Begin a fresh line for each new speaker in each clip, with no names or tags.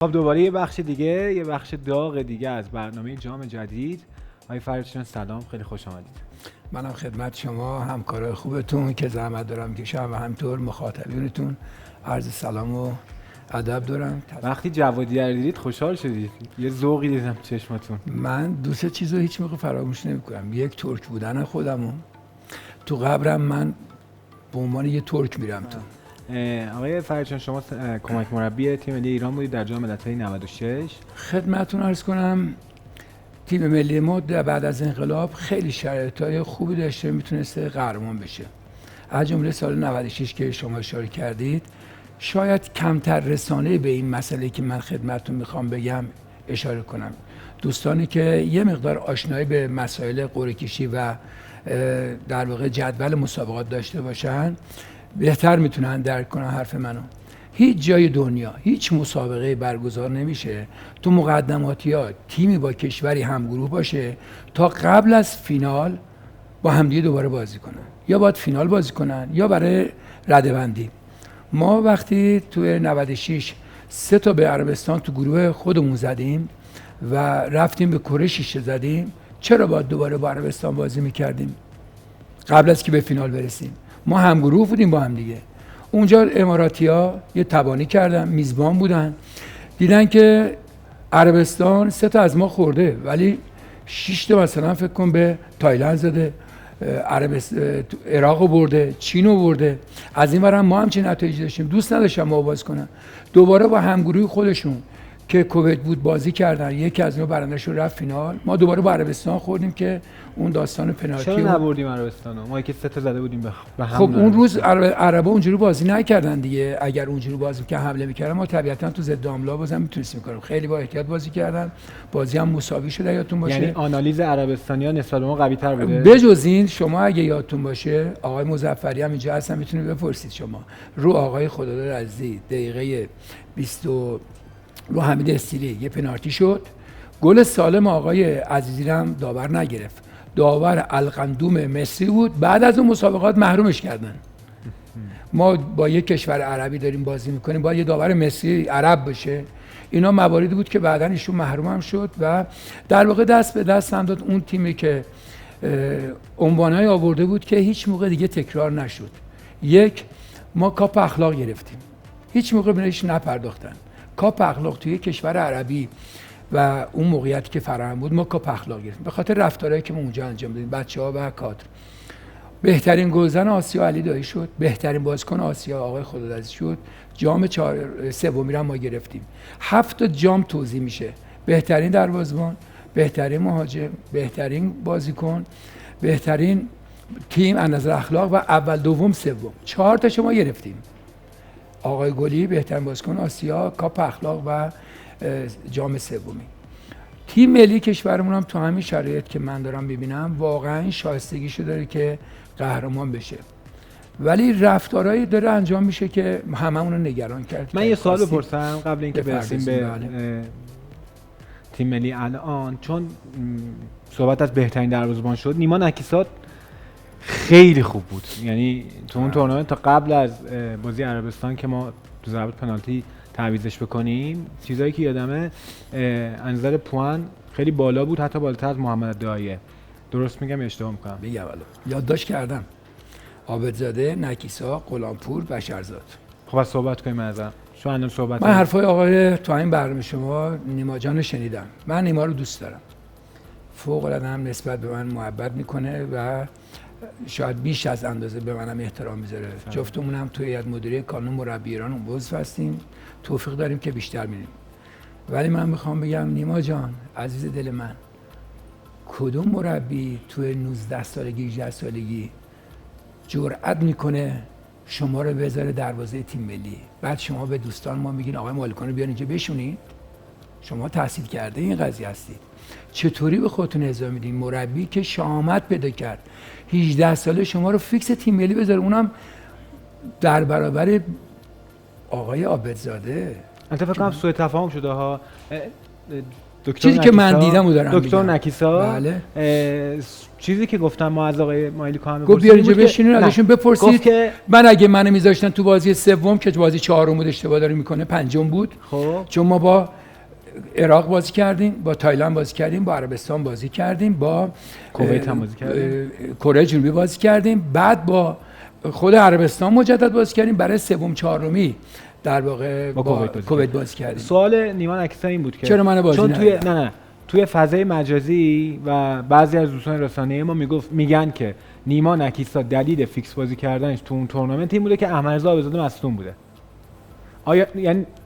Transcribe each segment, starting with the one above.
خب دوباره یه بخش دیگه، یه بخش داغ دیگه از برنامه جام جدید. آقای فرجی سلام، خیلی خوش آمدید.
منم خدمت شما همکارای خوبتون که زحمت دارم کشم و همطور مخاطبینتون عرض سلام و ادب دارم.
وقتی جوادی رو دیدید خوشحال شدید؟ یه ذوقی دیدم چشمتون.
من دو سه چیزو هیچ موقع فراموش نمی‌کنم. یک، ترک بودن خودمون. تو قبرم من به عنوان یه ترک میرم تو.
آقای فرجی شما کمک مربی تیم ملی ایران بودید در جام ملت‌های 96.
خدمتتون عرض کنم تیم ملی ما بعد از انقلاب خیلی شرایط‌های خوبی داشته، میتونسته قهرمان بشه. از جمله سال 96 که شما اشاره کردید، شاید کمتر رسانه به این مسئله که من خدمتتون میخوام بگم اشاره کنم. دوستانی که یه مقدار آشنایی به مسائل قرعه کشی و در واقع جدول مسابقات داشته باشن بهتر میتونن درک کنن حرف منو. هیچ جای دنیا هیچ مسابقه برگزار نمیشه تو مقدماتیات تیمی با کشوری همگروه باشه تا قبل از فینال با همدیگه دوباره بازی کنن، یا باید فینال بازی کنن یا برای رده‌بندی. ما وقتی توی 96 3 تا به عربستان تو گروه خودمون زدیم و رفتیم به کره 6 زدیم، چرا باید دوباره با عربستان بازی میکردیم قبل از که به فینال برسیم؟ ما همگروه بودیم با هم دیگه. اونجا اماراتی‌ها یه تبانی کردن، میزبان بودن، دیدن که عربستان 3 تا از ما خورده ولی 6 تا مثلا فکر کن به تایلند زده، عراق برده، چین رو برده. از این ورم ما همچین نتایجی داشتیم. دوست نداشتم ما باز کنن. دوباره با همگروهی خودشون که کویت بود بازی کردن، یکی از اینا برنده‌شون رفت فینال. ما دوباره با عربستان خوردیم که اون داستان پنالتی.
چرا نبردیم عربستانو؟ ما که 3 تا زده بودیم به هم.
خب اون روز عربا اونجوری بازی نکردن دیگه. اگر اونجوری بازی که حمله می‌کردن ما طبیعتاً تو ضد حمله بازم میتونستیم کنیم. خیلی با احتیاط بازی کردن. بازی هم مساوی شد یادتون باشه.
یعنی آنالیز عربستانی‌ها نسبت به ما قوی‌تر بوده.
بجز این شما اگه یادتون باشه آقای مظفری هم اینجا هستن میتونید بپرسید شما. رو آقای خداداد عزیزی دقیقه 20 رو حمید استیلی یه پنالتی شد. گل سالم آقای عزیزی هم داور نگرفت. داور القندوم مصری بود. بعد از اون مسابقات محرومش کردن. ما با یک کشور عربی داریم بازی میکنیم، باید یه داور مصری عرب باشه. اینا مواردی بود که بعداً ایشون محروم هم شد و در واقع دست به دست هم داد اون تیمی که عنوانای آورده بود که هیچ موقع دیگه تکرار نشد. یک، ما کاپ اخلاق گرفتیم. هیچ موقع بهش نپرداختن. کاپ اخلاق توی کشور عربی و اون موقعیتی که فراهم بود ما کاپ اخلاق گرفتیم به خاطر رفتارهایی که ما اونجا انجام دادیم، بچه‌ها و کادر. بهترین گلزن آسیا علی دایی شد، بهترین بازیکن آسیا آقای خدادادی شد. جام سومی رو ما گرفتیم. 7 جام توزیع میشه. بهترین دروازه‌بان، بهترین مهاجم، بهترین بازیکن، بهترین تیم از نظر اخلاق و اول دوم سوم. 4 تا شما گرفتیم. آقای گلی بهترین بازیکن آسیا، کاپ اخلاق و جام سومی. تیم ملی کشورمون هم تو همین شرایط که من دارم می‌بینم واقعا شایستگیشو داره که قهرمان بشه. ولی رفتارهایی داره انجام میشه که هممون رو نگران کرد.
من یه سوال بپرسم قبل اینکه برسیم به تیم ملی الان، چون صحبت از بهترین دروازه‌بان شد، نیما نکیسات خیلی خوب بود. یعنی تو اون تورنمنت تا قبل از بازی عربستان که ما تو ضربات پنالتی تعویضش بکنیم، چیزایی که یادمه از نظر پوان خیلی بالا بود، حتی بالاتر از محمد دایه. درست میگم یا اشتباه میکنم؟
میگم والا یادداشت کردم. عابدزاده، نکیسا، غلامپور، بشرزاد.
خب از صحبت کنیم ازم. شو الان صحبت
من حرفای آقای تو این برنامه شما نیما جان رو شنیدم. من نیما رو دوست دارم. فوق العاده هم نسبت به من محبت میکنه و شاید بیش از اندازه به منم احترام میذاره. جفتمون هم توی هیئت مدیره کانون مربی ایران عضو هستیم. توفیق داریم که بیشتر میریم. ولی من میخوام بگم نیما جان عزیز دل من، کدوم مربی توی 19 سالگی 18 سالگی جرأت میکنه شما رو بذاره دروازه تیم ملی؟ بعد شما به دوستان ما میگین آقای مالکان رو بیان اینجا بشونید. شما تحصیل کرده این قضیه هستید. چطوری به خودتون اجازه میدین مربی که شامت پیدا کرد 18 ساله شما رو فیکس تیم ملی بذاره، اونم در برابر آقای عابدزاده؟
البته فکر کنم سوء تفاهم شده ها.
چیزی که من دیدم و دارم
دکتر نکیسا
بله.
چیزی که گفتم ما از آقای مایلیکا هم
گفت بیا اینجا بشینین ازشون بپرسید
که
من اگه منو میذاشتن تو بازی سوم که بازی چهارم بود اشتباه داره میکنه پنجم بود.
خب
چون ما با عراق بازی کردیم، با تایلند بازی کردیم، با عربستان بازی کردیم، با
کویت هم بازی کردیم،
کره جنوبی بازی کردیم، بعد با خود عربستان مجدد بازی کردیم، برای سوم چهارمی در واقع با کویت بازی کردیم.
سوال نیما نکیسا این بود که
چرا منو بازی
چون توی فضای مجازی و بعضی از دوستان رسانه‌ای ما میگن که نیما نکیسا دلیل فیکس بازی کردنش تو اون تورنمنت این بوده که احمدرضا عابدزاده مصدوم بوده.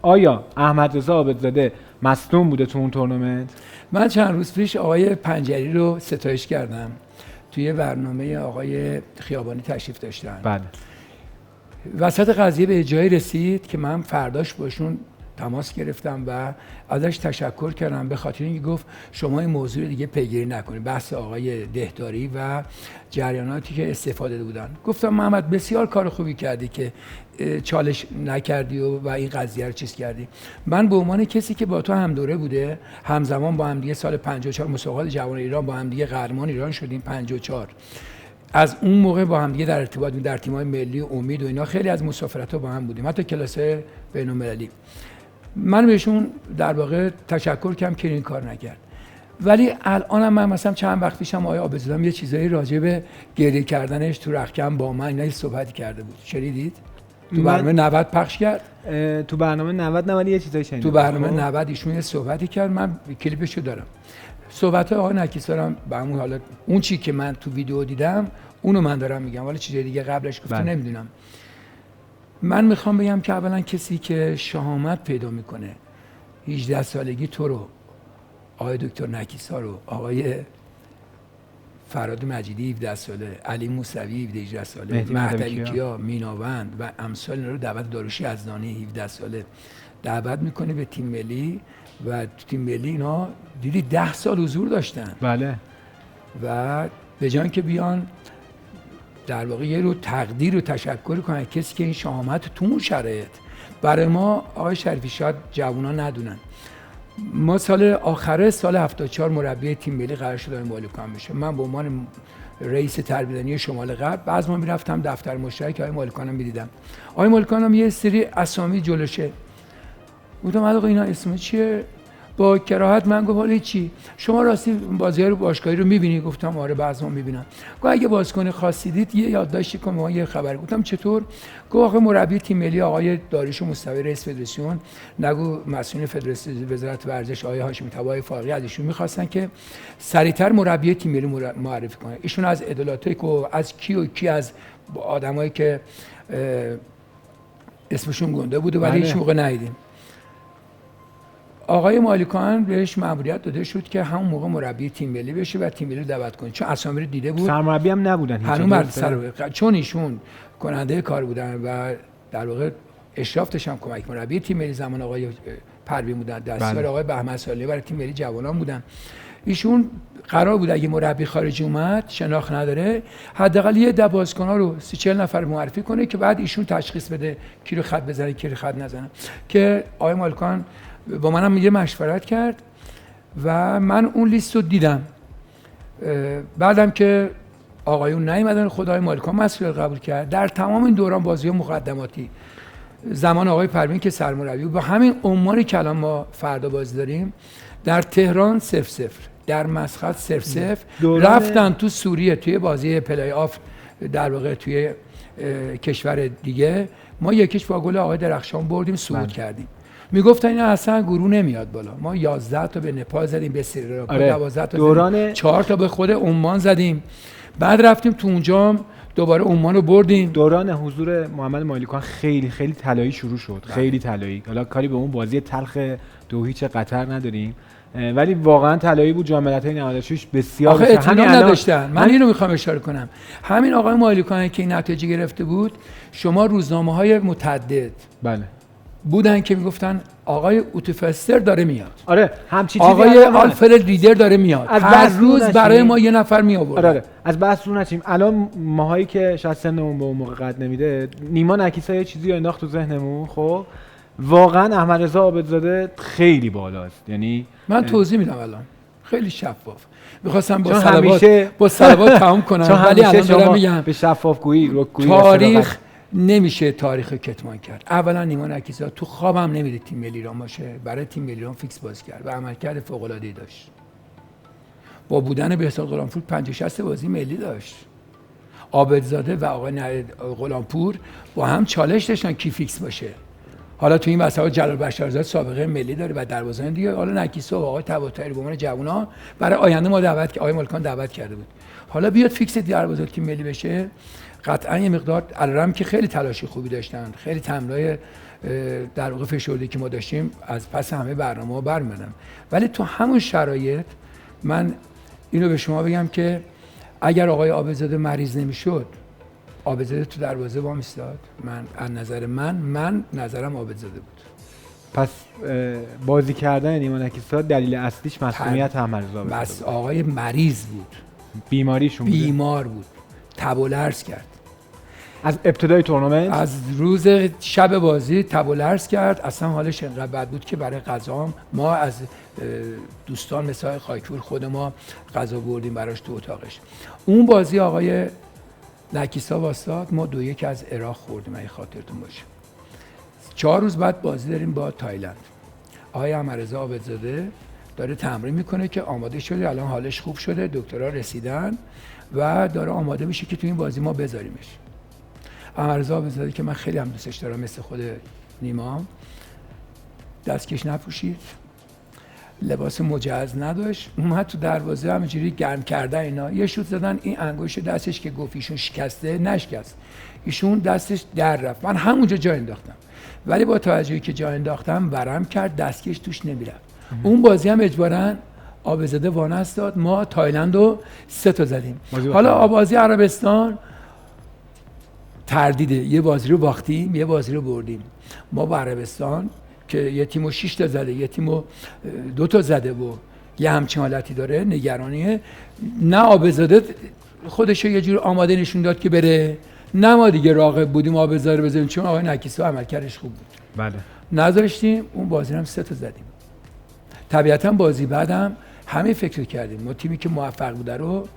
آیا احمدرضا عابدزاده مصدوم بوده تو اون تورنمنت؟
من چند روز پیش آقای پنجری رو ستایش کردم، توی برنامه آقای خیابانی تشریف داشتن.
بله.
وسط قضیه به جایی رسید که من فرداش باشون تماس گرفتم و ازش تشکر کردم به خاطر اینکه گفت شما این موضوع دیگه پیگیری نکنید، بحث آقای دهداری و جریاناتی که استفاده بودن. گفتم محمد بسیار کار خوبی کردی که چالش نکردی و این قضیه رو چیز کردی. من به عنوان کسی که با تو هم دوره بوده، همزمان با هم دیگه سال 54 مسابقات جوان ایران با هم دیگه قهرمان ایران شدیم 54. از اون موقع با هم دیگه در ارتباط بودیم، در تیم‌های ملی و امید و اینا خیلی از مسافرت‌ها با هم بودیم، حتی کلاس بین‌المللی. من بهشون در واقع تشکر کردم که این کار نکرد. ولی الانم من مثلا چند وقت پیشم آقای عابدزاده یه چیزایی راجع به گریه کردنش تو رختکن با من اینا صحبت کرده بود. شنیدید؟ تو برنامه 90 پخش کرد.
تو برنامه 90 یه چیزایی شنیدم.
تو برنامه 90 ایشون یه صحبتی کرد، من کلیپشو دارم. صحبت آقای نکیسا هم به همون حالت اون چی که من تو ویدیو دیدم اونو من دارم میگم، ولی چیز دیگه قبلش گفته نمیدونم. من میخوام بگم که اولا کسی که شهامت پیدا میکنه 18 سالگی تو رو، آقای دکتر نکیسا رو، آقای فراد مجیدی 17 ساله، علی موسوی 18 ساله، مهدی کیا، میناوند و امثال اینا رو دعوت داروشی یزدانی 17 ساله دعوت میکنه به تیم ملی و تیم ملی اینا دیدی 10 سال حضور داشتن.
بله.
و به جای که بیان در واقع یه رو تقدیر و تشکر کنن کسی که این شهامت تو اون شرایط برای ما. آقای شریفی شاید جوونا ندونن، ما سال آخر سال 74 مربی تیم ملی قرار شد آقای مالکان بشه. من به عنوان رئیس تربیتانی شمال غرب بعضی ما میرفتم دفتر مشترک آقای مالکان رو میدیدم. آقای مالکان هم یه سری اسامی جلوشه، گفتم آقا اینا اسم چیه؟ با کراهت من گفت حالا چی؟ شما راستی بازی‌ها رو باشگاهی رو می‌بینی؟ گفتم آره بعضی‌ها می‌بینم. گفت اگه بازیکن خاصی دید یه یادداشتی کن ما یه خبر. گفتم چطور؟ گفت آقا مربی تیم ملی آقای داریوش مصطفی رئیس فدراسیون، نگو مسئول فدراسیون وزارت ورزش آقای هاشمی طباطبایی فارغی از ایشون می‌خواستن که سریعتر مربی تیم ملی معرفی کنه. ایشون از ادلاتی که از کی از آدمایی که اسمشون گنده بوده ولی هیچ موقع ندیدیم. آقای مالکان بهش مأموریت داده شد که همون موقع مربی تیم ملی بشه و تیم ملی دعوت کنه، چون اسامی رو دیده بود.
سرمربی هم نبودن
چون ایشون کننده کار بودن و در واقع اشرافش هم کمک مربی تیم ملی زمان آقای پروین بودن، دستیار آقای بهمن سالیانی برای تیم ملی جوانان بودن. ایشون قرار بود اگه مربی خارجی اومد شناخت نداره حداقل یه 10 بازیکن‌ها رو 30-40 نفر معرفی کنه که بعد ایشون تشخیص بده کی رو خط بزنه کی رو خط نزنه. که آقای مالکان با منم یه مشورت کرد و من اون لیست رو دیدم. بعدم که آقایون نیومدن خدای مالکان مسئولیت قبول کرد. در تمام این دوران بازی‌ها مقدماتی زمان آقای پروین که سرمربی بود با همین عنوانی که الان ما فردا بازی داریم، در تهران 0-0، در مسقط 0-0 رفتن تو سوریه توی بازی پلی آف در واقع توی کشور دیگه، ما یکیش با گل آقای درخشان بردیم صعود کردیم. میگفتن اینا اصلا گروه نمیاد بالا. ما 11 تا به نپال زدیم، به سریلانکا 12 تا
دوران
4 تا به خود عمان زدیم، بعد رفتیم تو اونجا دوباره عمان رو بردیم.
دوران حضور محمد مالکان خیلی خیلی طلایی شروع شد. خیلی طلایی. حالا کاری به اون بازی تلخ 2-0 قطر نداریم، ولی واقعا طلایی بود. جام ملت‌های 96 بسیار
همین نداشتن. من اینو میخوام اشاره کنم، همین آقای مالکان که این نتیجه گرفته بود، شما روزنامه‌های متعدد بودن که میگفتن آقای اوتوفستر داره میاد،
آره همچین
چیزی، آقای آلفرد ریدر داره میاد، هر روز برای ما یه نفر می آورد.
آره از بحث رو نشیم. الان ماهایی که شاید سنمون به اون موقع قد نمیده، نیما نکیسا یه چیزی رو انداخت تو ذهنمون. خب واقعا احمد رضا عابدزاده خیلی بالاست. یعنی
من توضیح میدم الان خیلی شفاف. میخواستم
با
صلوات تمام کنم ولی الان دارم میگم
به شفافگویی رکگویی
تاریخ نمیشه تاریخ کتمان کرد. اولا نیما نکیسا تو خوابم نمیده تیم ملی ایران باشه، برای تیم ملی ایران فیکس بازی کرد و عملکرد فوق العاده ای داشت. با بودن بهزاد غلامپور 50-60 بازی ملی داشت. عابدزاده و آقای غلامپور با هم چالش داشتن کی فیکس باشه. حالا تو این مسابقه جلال بشارزاده سابقه ملی داره و دروازه‌بان دیگه، حالا نکیسا و آقای طباطبایی به عنوان جوونا برای آینده ما آقای مالکان دعوت کرده بود. حالا بیاد فیکس دروازه تیم ملی بشه، قطعا یه مقدار علرغم که خیلی تلاشی خوبی داشتن، خیلی تمرینای در واقع فشردگی که ما داشتیم از پس همه برنامه‌ها برمی‌آمدن، ولی تو همون شرایط من اینو به شما بگم که اگر آقای عابدزاده مریض نمی‌شد، عابدزاده تو دروازه وام ایستاد. من از نظر من نظرم عابدزاده بود.
پس بازی کردن نیما نکیسا دلیل اصلیش مسئولیت احمد رضا بود.
بس آقای مریض بود،
بیماریشون بود،
بیمار بود، تب و لرز کرد
از ابتدای تورنمنت،
از روز شب بازی تب و لرز کرد. اصلا حالش انقدر بد بود که برای غذا ما از دوستان مثل خاکپور خود ما غذا بردیم براش تو اتاقش. اون بازی آقای نکیسا واسطاد، ما 2-1 از عراق خوردیم اگه خاطرتون باشه. 4 روز بعد بازی داریم با تایلند. آقای احمد رضا عابدزاده داره تمرین میکنه که آماده شده، الان حالش خوب شده، دکترها رسیدن و داره آماده میشه که تو این بازی ما بذاریمش. احمد رضا عابدزاده که من خیلی هم دوستش دارم مثل خود نیما، دستکش نپوشید، لباس مجهز نداشت، اومد تو دروازه همینجوری گرم کرده اینا، یه شوت زدن، این انگشت دستش که گفت ایشون شکسته نشکست، ایشون دستش در رفت. من همونجا جا انداختم، ولی با توجهی که جا انداختم ورم کرد، دستکش توش نمیرفت. اون بازی هم اجباراً عابدزاده وانست داد، ما تایلند رو 3 تا زدیم. حالا بازی عربستان تردیده، یه بازی رو باختیم یه بازی رو بردیم. ما با عربستان که یه تیمو 6 تا زده، یه تیمو 2 تا زده و یه همچین حالتی داره، نگرانیه. نه عابدزاده خودشو یه جور آماده نشون داد که بره، نه ما دیگه راغب بودیم عابدزاده بزنیم، چون آقای نکیسا عملکردش خوب بود.
بله.
نذاشتیم، اون بازی هم 3 تا زدیم. طبیعتا بازی بعدم همه فکر کردیم، ما تیمی که موفق بوده رو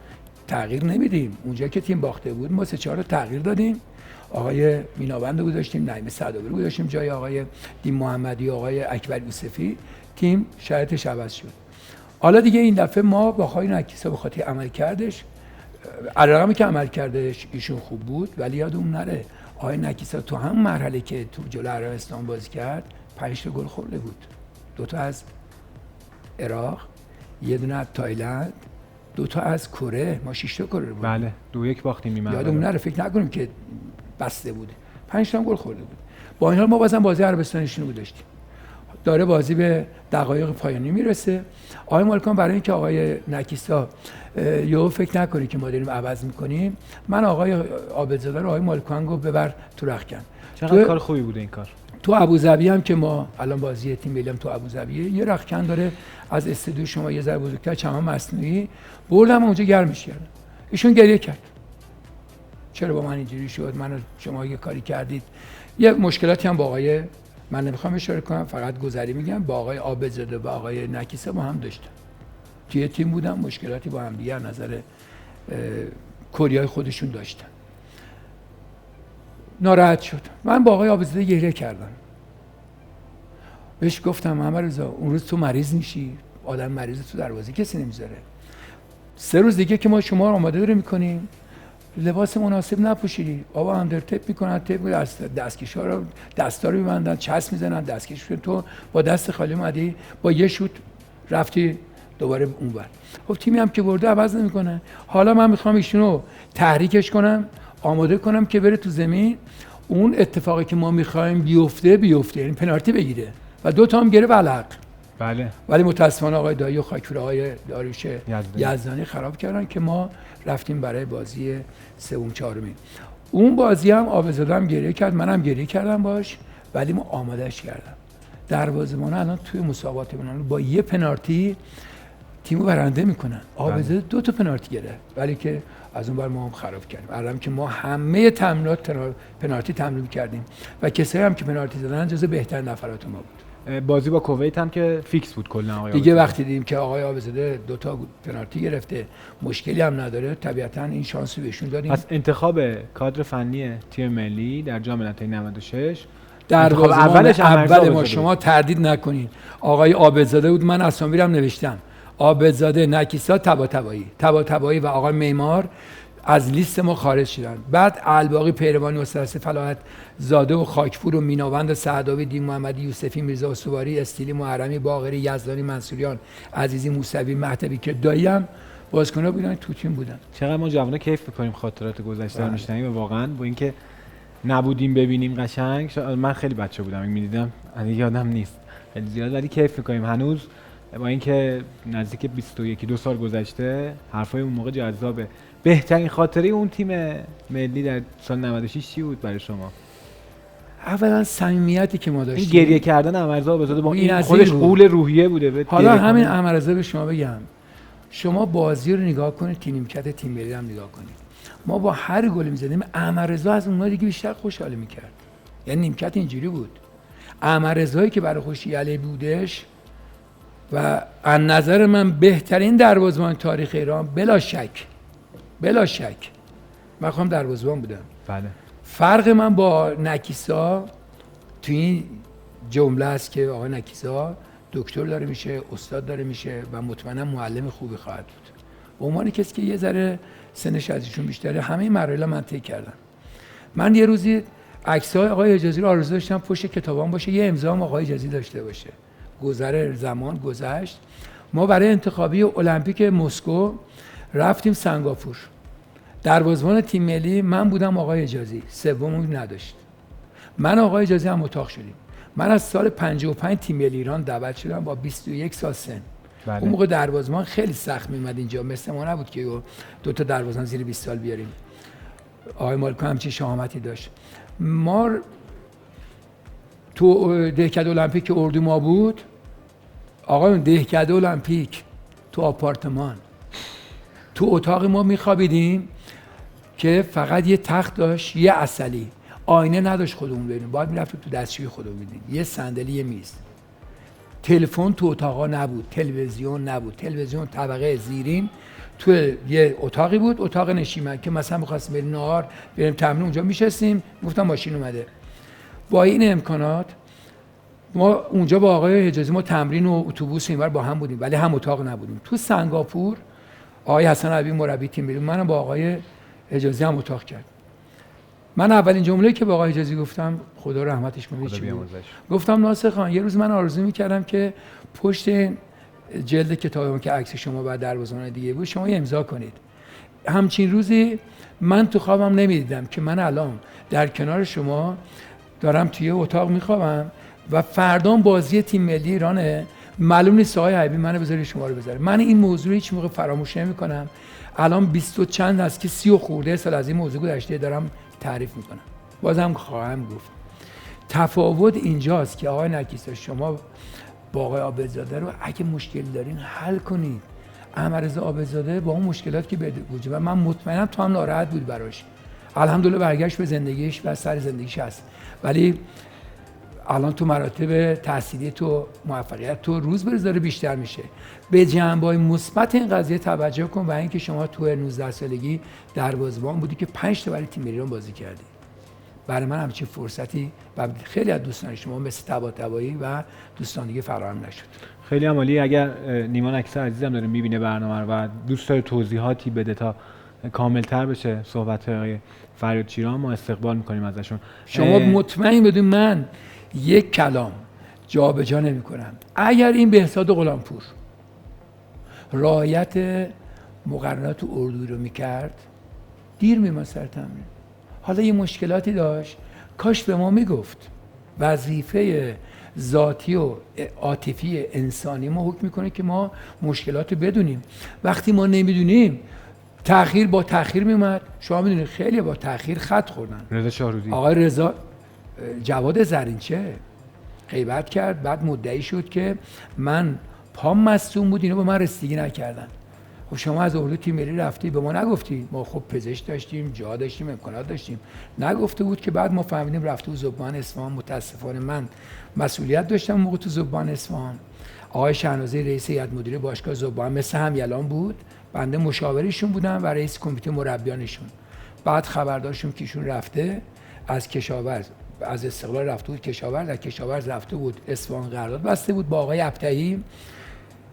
تغییر نمیدیم. اونجا که تیم باخته بود ما 3-4 رو تغییر دادیم. آقای میناوند رو گذاشتیم، نعیم صدابی رو گذاشتیم جای آقای دین محمدی، آقای اکبر یوسفی. تیم شرایطش عوض شد. حالا دیگه این دفعه ما با آقای نکیسا به خاطر عمل کردش، علیرغم که عمل کردش ایشون خوب بود، ولی یادمون نره آقای نکیسا تو هم مرحله که تو جلو عربستان بازی کرد 5 تا گل خورده بود. 2 تا از عراق، یه دونه از تایلند، 2 تا از کره. ما 6 تا کره بود.
بله 2-1 باختیم.
یادمون نره، فکر نکنیم که بسته بود. 5 تا گل خورده بود. با این حال ما بازم بازی عربستانشون رو داشتیم. داره بازی به دقایق پایانی میرسه. آقای مالکان برای اینکه آقای نکیسا یهو فکر نکنه که ما داریم عوض میکنیم، من آقای عابدزاده رو آقای مالکان گفت ببر تو رختکن.
چقدر کار خوبی بوده این کار.
تو ابوظبی هم که ما الان بازی تیم ملی تو ابوظبی یه رختکن داره از استودیو شما یه ذره بزرگتر، چمن مصنوعی، بردم اونجا گرمش کردم. ایشون گریه کرد. چرا با من اینجوری شد؟ من شما یه کاری کردید. یه مشکلاتی هم با آقای، من نمیخوام اشاره کنم، فقط گذری میگم، با آقای عابدزاده و آقای نکیسا با هم داشتن. توی تیم بودن، مشکلاتی با هم دیگه از نظر کوریای خودشون داشتن. ناراحت شد. من با آقای عابدزاده گریه کردم. بهش گفتم احمد رضا اون روز تو مریض میشی، آدم مریض تو دروازه کسی نمیذاره. 3 روز دیگه که ما شما رو آماده داریم میکنیم، لباس مناسب نپوشیدی. بابا اندر تپ میکنن، تپ دستکشا رو دستا رو میبندن، چسب میزنن دستکش، تو با دست خالی اومدی، با یه شوت رفتی دوباره اونور. خب تیمی هم که برده عوض نمیکنه. حالا من میخوام ایشونو تحریکش کنم، آماده کنم که بره تو زمین، اون اتفاقی که ما میخوایم بیفته، یعنی پنالتی بگیره و 2 تا هم گره بلق.
بله.
ولی متاسفانه آقای دایی و خاکپور آقای داریوش یزدانی خراب کردن که ما رفتیم برای بازی 3-4. اون بازی هم عابدزاده هم گریه کرد، منم گریه کردم باش، ولی ما آمادهش کردم. دروازه‌بان الان توی مسابقات بین‌المللی با یه پنالتی تیمو برنده میکنن. عابدزاده 2 تا پنالتی گرفت، ولی که از اون بر ما هم خراب کردیم. الان که ما همه تمرینات پنالتی تمرین کردیم و کسایی هم که پنالتی زدن جزو بهترین نفرات ما بود.
بازی با کویت هم که فیکس بود کلا آقای
دیگه
آبزاده.
وقتی دیدیم که آقای آبزاده 2 تا پنالتی گرفته، مشکلی هم نداره، طبیعتاً این شانس رو بهشون دادیم.
پس انتخاب کادر فنی تیم ملی در جام ملت‌های 96
انتخاب
اولش
اول ما شما تردید نکنین. آقای عابدزاده بود، من اسامی رو هم نوشتم. عابدزاده، نکیسا، طباطبایی و آقای معمار از لیست ما خارج شدن. بعد الباقی، پیروانی، استرس فلاحت زاده و خاکپور و میناوند، سعداوی، دین محمدی، یوسفی، میرزا سواری، استیلی، محرمی، باقری، یزدانی، منصوریان، عزیزی، موسوی، مهدوی که داییم بازیکن‌ها بودن تو تیم بودن.
چقدر ما جوونا کیف می‌کنیم خاطرات گذشته رو می‌شنویم و واقعا با اینکه نبودیم ببینیم قشنگ. من خیلی بچه بودم این می‌دیدم، یادم نیست خیلی زیاد، ولی کیف می‌کنیم هنوز با اینکه نزدیک 21-2 سال گذشته حرفای اون موقع جذابه. بهترین خاطره اون تیم ملی در سال 96 چی بود برای شما؟
اولا صمیمیتی که ما داشتیم.
این گریه کردن امرزا آبزاده با این
این
خودش قول روحیه بوده.
حالا همین امرزا به شما بگم، شما بازی رو نگاه کنید، نیمکت تیم ملی هم نگاه کنید. ما با هر گل می‌زدیم امرزا از اونها دیگه بیشتر خوشحال می‌کرد. یعنی نیمکت اینجوری بود. امرزایی که برای خوشیالی بودش و از نظر من بهترین دروازه‌بان تاریخ ایران بلا شک من خودم دروازه‌بان بودم.
بله.
فرق من با نکیسا تو این جمله است که آقای نکیسا دکتر داره میشه، استاد داره میشه و مطمئنم معلم خوبی خواهد بود. به عنوان کسی که یه ذره سنش از ایشون بیشتره، همه مراحل من طی کردم. من یه روزی عکس‌های آقای حجازی رو آرزو داشتم پشت کتابام باشه، یه امضا هم آقای حجازی داشته باشه. گذر زمان گذشت، ما برای انتخابی المپیک مسکو رفتیم سنگاپور. دروازه‌بان تیم ملی من بودم، آقای حجازی سومون نداشت. من آقای حجازی هم اتاق شدیم. من از سال 55 تیم ملی ایران دعوت شدم با 21 سال سن.
بله.
اون موقع دروازه‌بان خیلی سخت می‌اومد اینجا، مثل ما نبود که 2 تا دروازه‌بان زیر 20 سال بیاریم. آقای مالکو همچین شهامتی داشت. ما تو دهکده المپیک که اردو ما بود، آقایون دهکده المپیک تو آپارتمان تو اتاق ما میخوابیدیم که فقط یه تخت داشت، یه عسلی، آینه نداشت خودمون ببینیم، باید میرفتیم تو دستشویی خودمون میدیم، یه صندلی، یه میز. تلفن تو اتاقا نبود، تلویزیون نبود. تلویزیون طبقه زیرین تو یه اتاقی بود، اتاق نشیمن که مثلا می‌خواستیم بریم نهار، بریم تمرین، اونجا میشستیم، گفتم ماشین اومده. با این امکانات ما اونجا با آقای حجازی ما تمرین و اتوبوس اینور با هم بودیم، ولی هم اتاق نبودیم. تو سنگاپور آقای حسن عبی مربی تیم ملی، منم با آقای حجازی هم اتاق کرد. من اولین جمله‌ای که با آقای حجازی گفتم، خدا رحمتش کنه، چی بود؟ گفتم ناصر خان، یه روز من آرزو می‌کردم که پشت جلد کتابم که عکس شما بعد دروازه‌بان دیگه بود، شما امضا کنید. همچین روزی من تو خوابم نمی‌دیدم که من الان در کنار شما دارم توی اتاق میخوابم و فردا بازی تیم ملی ایرانه، معلوم نیست آقای حبیبی منو بذاره شما رو بذاره. من این موضوع هیچ موقع فراموش نمی‌کنم. الان 20 و چند هست که 30 و خورده سال از این موضوع گذشته دارم تعریف می‌کنم. بازم خواهم گفت. تفاوت اینجاست که آقای نکیسا شما با آقای عابدزاده رو اگه مشکل دارین حل کنید. امرزا عابدزاده با اون مشکلات که به وجود و من مطمئنم تو هم ناراحت بود براش. الحمدلله برگشت به زندگیش و سر زندگیش هست. ولی الان تو مراتب تحصیلی تو موفقیت تو روز به روز داره بیشتر میشه. به جنبه‌های مثبت این قضیه توجه کن و اینکه شما تو 19 سالگی دروازه‌بان بودی که 5 تا برای تیم ملی ایران بازی کردی. برای من همچین فرصتی و خیلی از دوستان شما مثل طباطبایی و دوستان دیگه فراهم نشد.
خیلی عالی. اگر نیما نکیسا عزیزم داره میبینه برنامه رو و دوست داره توضیحاتی بده تا کاملتر بشه صحبت های فریاد چیران، ما استقبال میکنیم ازشون.
شما مطمئن بدون من یک کلام جابجا نمی‌کنم. اگر این بهزاد غلامپور رعایت مقررات اردویی رو میکرد، دیر می‌اومد سر تمرین. حالا یه مشکلاتی داشت، کاش به ما میگفت. وظیفه ذاتی و عاطفی انسانی ما حکم میکنه که ما مشکلات رو بدونیم. وقتی ما نمیدونیم، تأخیر با تأخیر میومد. شما میدونید خیلی با تأخیر خط خوردن.
رضا شاهرودی،
آقای رضا جواد زرینچه غیبت کرد، بعد مدعی شد که من پام مصدوم بود، اینا به من رسیدگی نکردن. خب شما از اردو تیم ملی رفتی به ما نگفتی. ما خب پزشک داشتیم، جا داشتیم، امکانات داشتیم، نگفته بود که بعد ما فهمیدیم رفته بود زبان اصفهان. متاسفانه من مسئولیت داشتم موقع تو زبان اصفهان. آقای شهنازی رئیس هیئت مدیره باشگاه زبان مثل همیلان بود، بنده مشاورشون بودم و رئیس کمیته مربیانشون. بعد خبردارشون که ایشون رفته از کشاورز، از استقلال رفته بود کشاورز، از کشاورز رفته بود اصفهان قرارداد بسته بود با آقای ابطحی.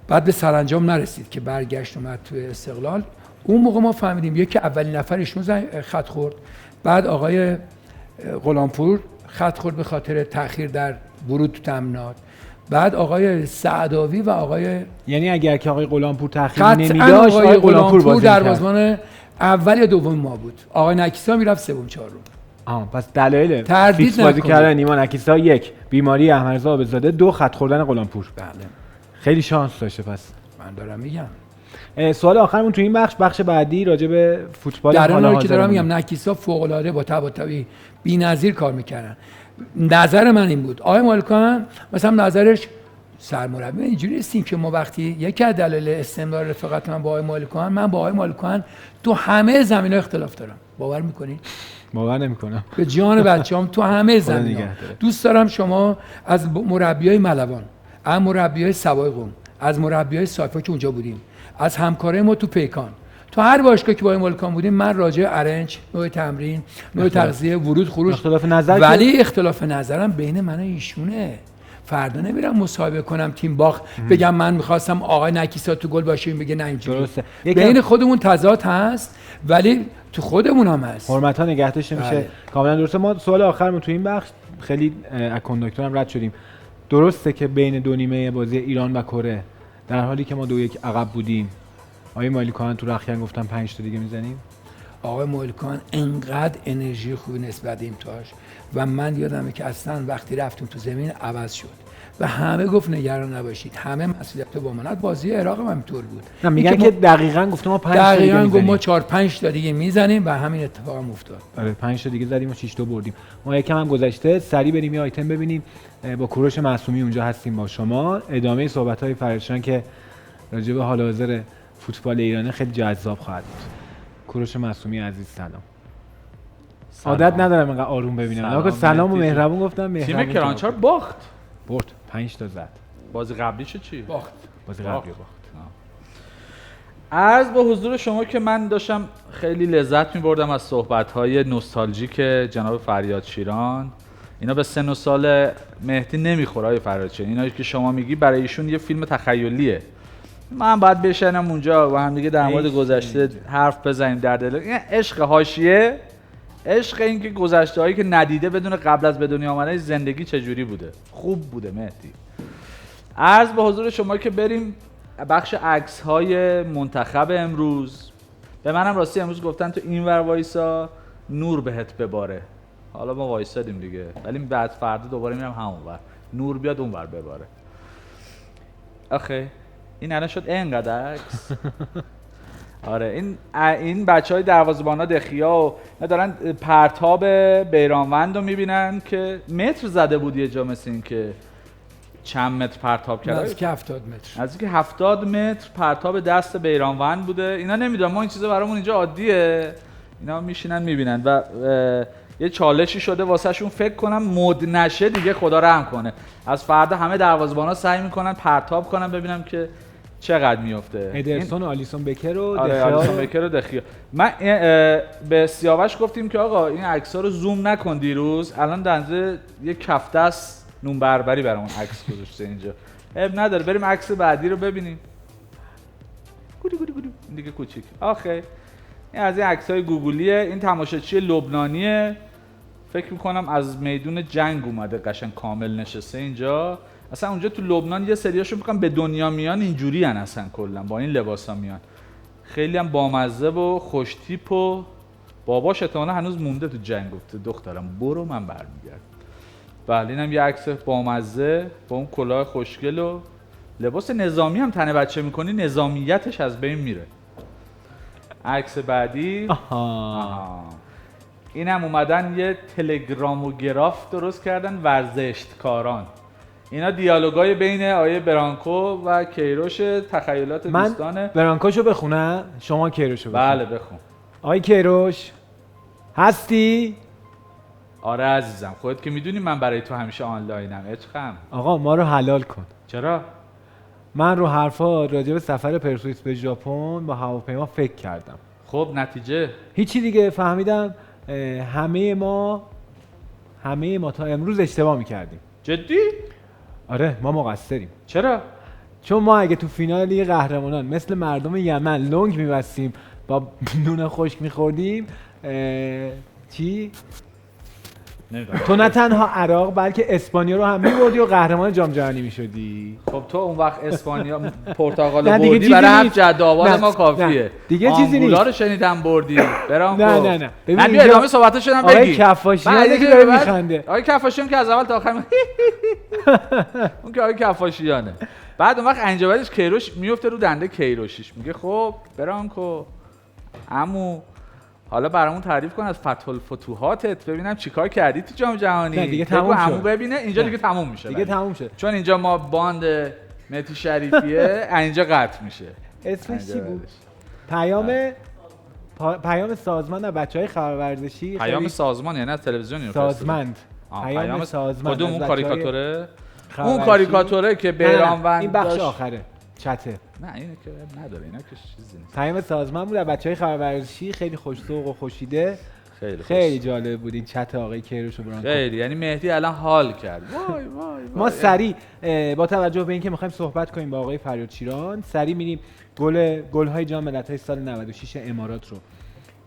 بعد به سرانجام نرسید که برگشت اومد تو استقلال. اون موقع ما فهمیدیم یکی اولین نفر ایشون خط خورد، بعد آقای غلامپور خط خورد به خاطر تأخیر در ورود تو تمرینات، بعد آقای سعداوی و آقای،
یعنی اگر که آقای غلامپور تأخیر
قطعاً
نمی‌داشت
آقای غلامپور
بازی
دروازه‌بان اول یا دوم ما بود. آقای نکیسا میرفت سوم چهارم.
پس دلایل
تردید
فیکس بازی
نکنید.
کردن نیما نکیسا: 1 بیماری احمدرضا عابدزاده، 2 خط خوردن غلامپور.
بله
خیلی شانس داشته. پس
من دارم میگم.
سوال آخرمون تو این بخش بعدی راجع به فوتبال
در
حال
حالی که دارم
حاضرمونه.
میگم نکیسا فوق‌العاده با طباطبی بی‌نظیر کار میکردن. نظر من این بود آقای مالکان مثلا نظرش سرمربی اینجوری نیستیم که ما وقتی یکی از دلایل استمرار رفاقت من با آقای مالکان، من با آقای مالکان تو همه زمینه‌ها اختلاف دارم. باور میکنید؟
باور نمی‌کنم.
به جان بچه‌ام تو همه زمینه‌ها. دوست دارم شما از مربیای ملوان، از مربیای سوای قم، از مربیای سایپا که اونجا بودیم، از همکارای ما تو پیکان، تو هر باشگاهی که با این مالکان بودیم، من راجع ارنج، نوع تمرین، نوع تغذیه، ورود خروج
اختلاف نظر،
ولی اختلاف نظرم بین من و ایشونه. فردا نمیرم مصاحبه کنم تیم باخت بگم من میخواستم آقای نکیسا تو گل باشه، این بگه نه اینجوری.
درسته.
بین خودمون تضاد هست ولی تو خودمون هم هست.
حرمت‌ها نگه داشته میشه. کاملا درسته. ما سوال آخرمون تو این بخش خیلی از کانداکتورم رد شدیم. درسته که بین دو نیمه بازی ایران و کره در حالی که ما 2-1 عقب بودیم، آقای مالیکان تو رخیان گفتن 5 تا دیگه میزنیم.
آقای مالکان انقدر انرژی خوبی نسبت ایمتاش و من یادمه که اصلا وقتی رفتیم تو زمین عوض شد و همه گفت نگران نباشید، همه مسئولیت با من. بازی عراق هم اینطور بود.
نه میگن که دقیقاً گفتم ما 5 تا دیگه میزنیم.
ما 4-5 تا دیگه میزنیم و همین اتفاق هم افتاد.
آره 5 تا دیگه زدیم و 6 تا بردیم. ما یکم هم گذشته، سریع بریم یه آیتم ببینیم. با کوروش معصومی اونجا هستیم با شما. ادامه صحبت‌های فرشان که راجع به حال حاضر فوتبال ایران خیلی جذاب خواهد بود. کوروش معصومی عزیز سلام. عادت ندارم اینقدر آروم ببینم. سلام و مهربون گفتم.
تیم کرانچار باخت.
برد 5 تا زد.
بازی قبلیشو چی؟
باخت.
بازی قبلی باخت.
عرض به حضور شما که من داشتم خیلی لذت می‌بردم از صحبت‌های نوستالژیک جناب فریاد شیران. اینا به سن و سال مهدی نمیخوره های فریاد شیران. اینا که شما میگی برای ایشون یه فیلم تخیلیه. من باید بشینم اونجا و هم دیگه در مورد گذشته حرف بزنیم در دل. این عشق حاشیه، عشق این که گذشته‌هایی که ندیده بدون قبل از به دنیا آمدن زندگی چجوری بوده. خوب بوده مهدی. عرض به حضور شما که بریم بخش عکس‌های منتخب امروز. به منم راستی امروز گفتن تو این ور وایسا نور بهت بباره. حالا ما وایسادیم دیگه، ولی بعد فردا دوباره میرم همون ور، نور بیاد اون ور بباره. آخه این الان شد اینقدر عکس. آره این بچهای دروازه‌بانا دخیا و دارن پرتاب بیرانوند رو میبینن که متر زده بود یه جا، مثل این که چند متر پرتاب کرده؟
نزدیک 70 متر.
نزدیک 70 متر پرتاب دست بیرانوند بوده. اینا نمیدونم، ما این چیزا برامون اینجا عادیه. اینا میشینن میبینن و یه چالشی شده واسه شون. فکر کنم مد نشه دیگه، خدا رحم کنه. از فردا همه دروازه‌بانا سعی میکنن پرتاب کنن ببینم که چقدر میفته.
ادرسون و آلیسون بکر و
آلیسون بکر و دخیا. من به سیاوش گفتیم که آقا این عکس‌ها رو زوم نکن دیروز، الان دنده یه کف دست نون بربری برامون عکس گذاشته اینجا. اب نداره، بریم عکس بعدی رو ببینیم. گودی این دیگه کوچیک. آخه این از این عکس‌های گوگلیه. این تماشاچی لبنانیه، فکر میکنم از میدون جنگ اومده، قشنگ کامل نشسته اینجا. اصلا اونجا تو لبنان یه سریاشون میگن به دنیا میان اینجوری ان، اصلا کلا با این لباسا میان. خیلی هم بامزه و خوش تیپ و باباش احتمالاً هنوز مونده تو جنگ، گفته دخترم برو من برمیگردم. بله اینم یه عکس بامزه با اون کلاه خوشگل و لباس نظامی هم تنه بچه میکنی نظامیتش از بین میره. عکس بعدی. اینم اومدن یه تلگرام و گراف درست کردن ورزشکاران. اینا دیالوگای بین آیه برانکو و کیروش، تخیلات
من
دوستانه.
برانکوشو بخونم، شما کیروشو بخون.
بله بخون.
آقای کیروش هستی؟
آره عزیزم، خودت که میدونی من برای تو همیشه آنلاینم. عشقم.
آقا ما رو حلال کن.
چرا؟
من رو حرفا راجع به سفر پرسپولیس به ژاپن با هواپیما فکر کردم.
خب نتیجه؟
هیچی دیگه، فهمیدم همه ما تا امروز اشتباه میکردیم.
جدی؟
آره ما مقصریم.
چرا؟
چون ما اگه تو فینال لیگ قهرمانان مثل مردم یمن لنگ می‌بستیم با نون خشک می‌خوردیم، چی؟
نمیدونم.
تو نه تنها عراق بلکه اسپانیا رو هم می‌بردی و قهرمان جام جهانی می‌شدی.
خب تو اون وقت اسپانیا پرتغال
نه دیگه
بردی
چیزی
برای 7
نیست.
جد آباد
نه،
ما کافیه.
نه، دیگه چیزی
آنگولا
نیست.
رو شنیدم بردی. برام
نه. ببین
نه بیا
اینجا
ادامه صحبتاشو هم
آقای
بگی.
کفاشیانه که داره میخنده.
آقای کفاشیان که از اول تا آخر اون که آقای کفاشیانه. بعد اون وقت انجابش کیروش میفته رو دنده کیروشیش، میگه خب برانکو عمو حالا برامون تعریف کن از فتح الفتوحاتت، ببینم چیکار کردی تو جام جهانی.
نه دیگه تموم
عمو
شد.
ببینه اینجا
نه.
دیگه تموم میشه.
دیگه تموم شد.
چون اینجا ما باند مهدی شریفیه اینجا قطع میشه.
اسمش چی
اینجا
بود؟
بعدش.
پیام سازمان و بچهای خبر ورزشی.
پیام
خیلی
سازمان یعنی از تلویزیون اینو
سازمند.
پیام
پیام سازمند.
کدوم
از
اون
بچه‌های
کاریکاتوره؟
خبر
اون
ورزشی.
کاریکاتوره که
نه،
بیرانوند
این بخش
داشت.
آخره چته.
نه اینه که نداره، اینا که چیزی نیست.
پیام سازمان بود، بچهای خبر ورزشی خیلی خوش‌ذوق و خوشیده.
خیلی
خیلی جالب بود این چت آقای کیروش و برانکو.
خیلی، یعنی مهدی الان حال کرد. وای
ما سریع با توجه به اینکه می‌خوایم صحبت کنیم با آقای فریاد شیران، سریع میریم گل‌های جام ملت‌های سال 96 امارات رو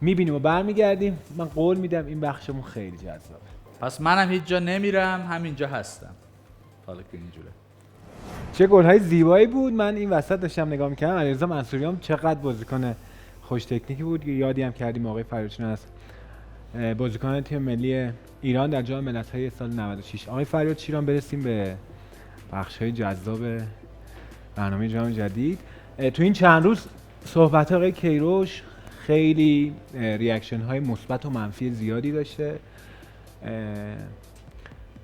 می‌بینیم و برمیگردیم. من قول میدم این بخشمون خیلی جذابه.
پس منم هیچ جا نمیرم، همینجا هستم. حالا که اینجوره.
چه گل‌های زیبایی بود. من این وسط داشتم نگاه می‌کردم، علیرضا منصوریان چقدر بازیکن خوش تکنیکی بود. یادی هم کردیم آقای فریاد شیران از بازیکن تیم ملی ایران در جام ملت‌های سال 96. آقای فریاد شیران، برسیم به بخش‌های جذاب برنامه جام جدید. تو این چند روز صحبت آقای کیروش خیلی ریاکشن‌های مثبت و منفی زیادی داشته.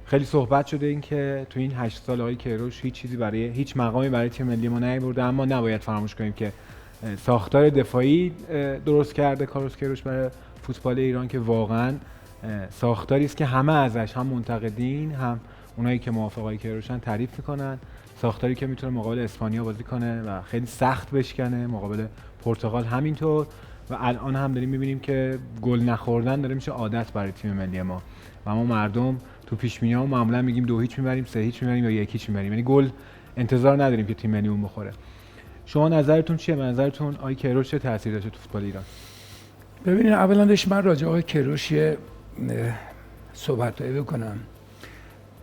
خیلی صحبت شده این که تو این 8 سال آقای کیروش هیچ مقامی برای تیم ملی ما نیاورده، اما نباید فراموش کنیم که ساختار دفاعی درست کرده کاروش کیروش برای فوتبال ایران که واقعا ساختاری است که همه ازش، هم منتقدین هم اونایی که موافق آقای کیروشن تعریف میکنن. ساختاری که میتونه مقابل اسپانیا بازی کنه و خیلی سخت بشکنه، مقابل پرتغال همینطور، و الان هم داریم میبینیم که گل نخوردن داره میشه عادت برای تیم ملی ما و ما مردم تو پیش بینی‌ها معمولا میگیم 2-0 میبریم، 3-0 میبریم یا 1-0 میبریم، یعنی گل انتظار نداریم که تیم ملیمون بخوره. شما نظرتون چیه؟ به نظرتون آقای کیروش چه تأثیری داشته تو فوتبال ایران؟
ببینید اولاًش من راجع به آقای کیروش صحبتایی بکنم.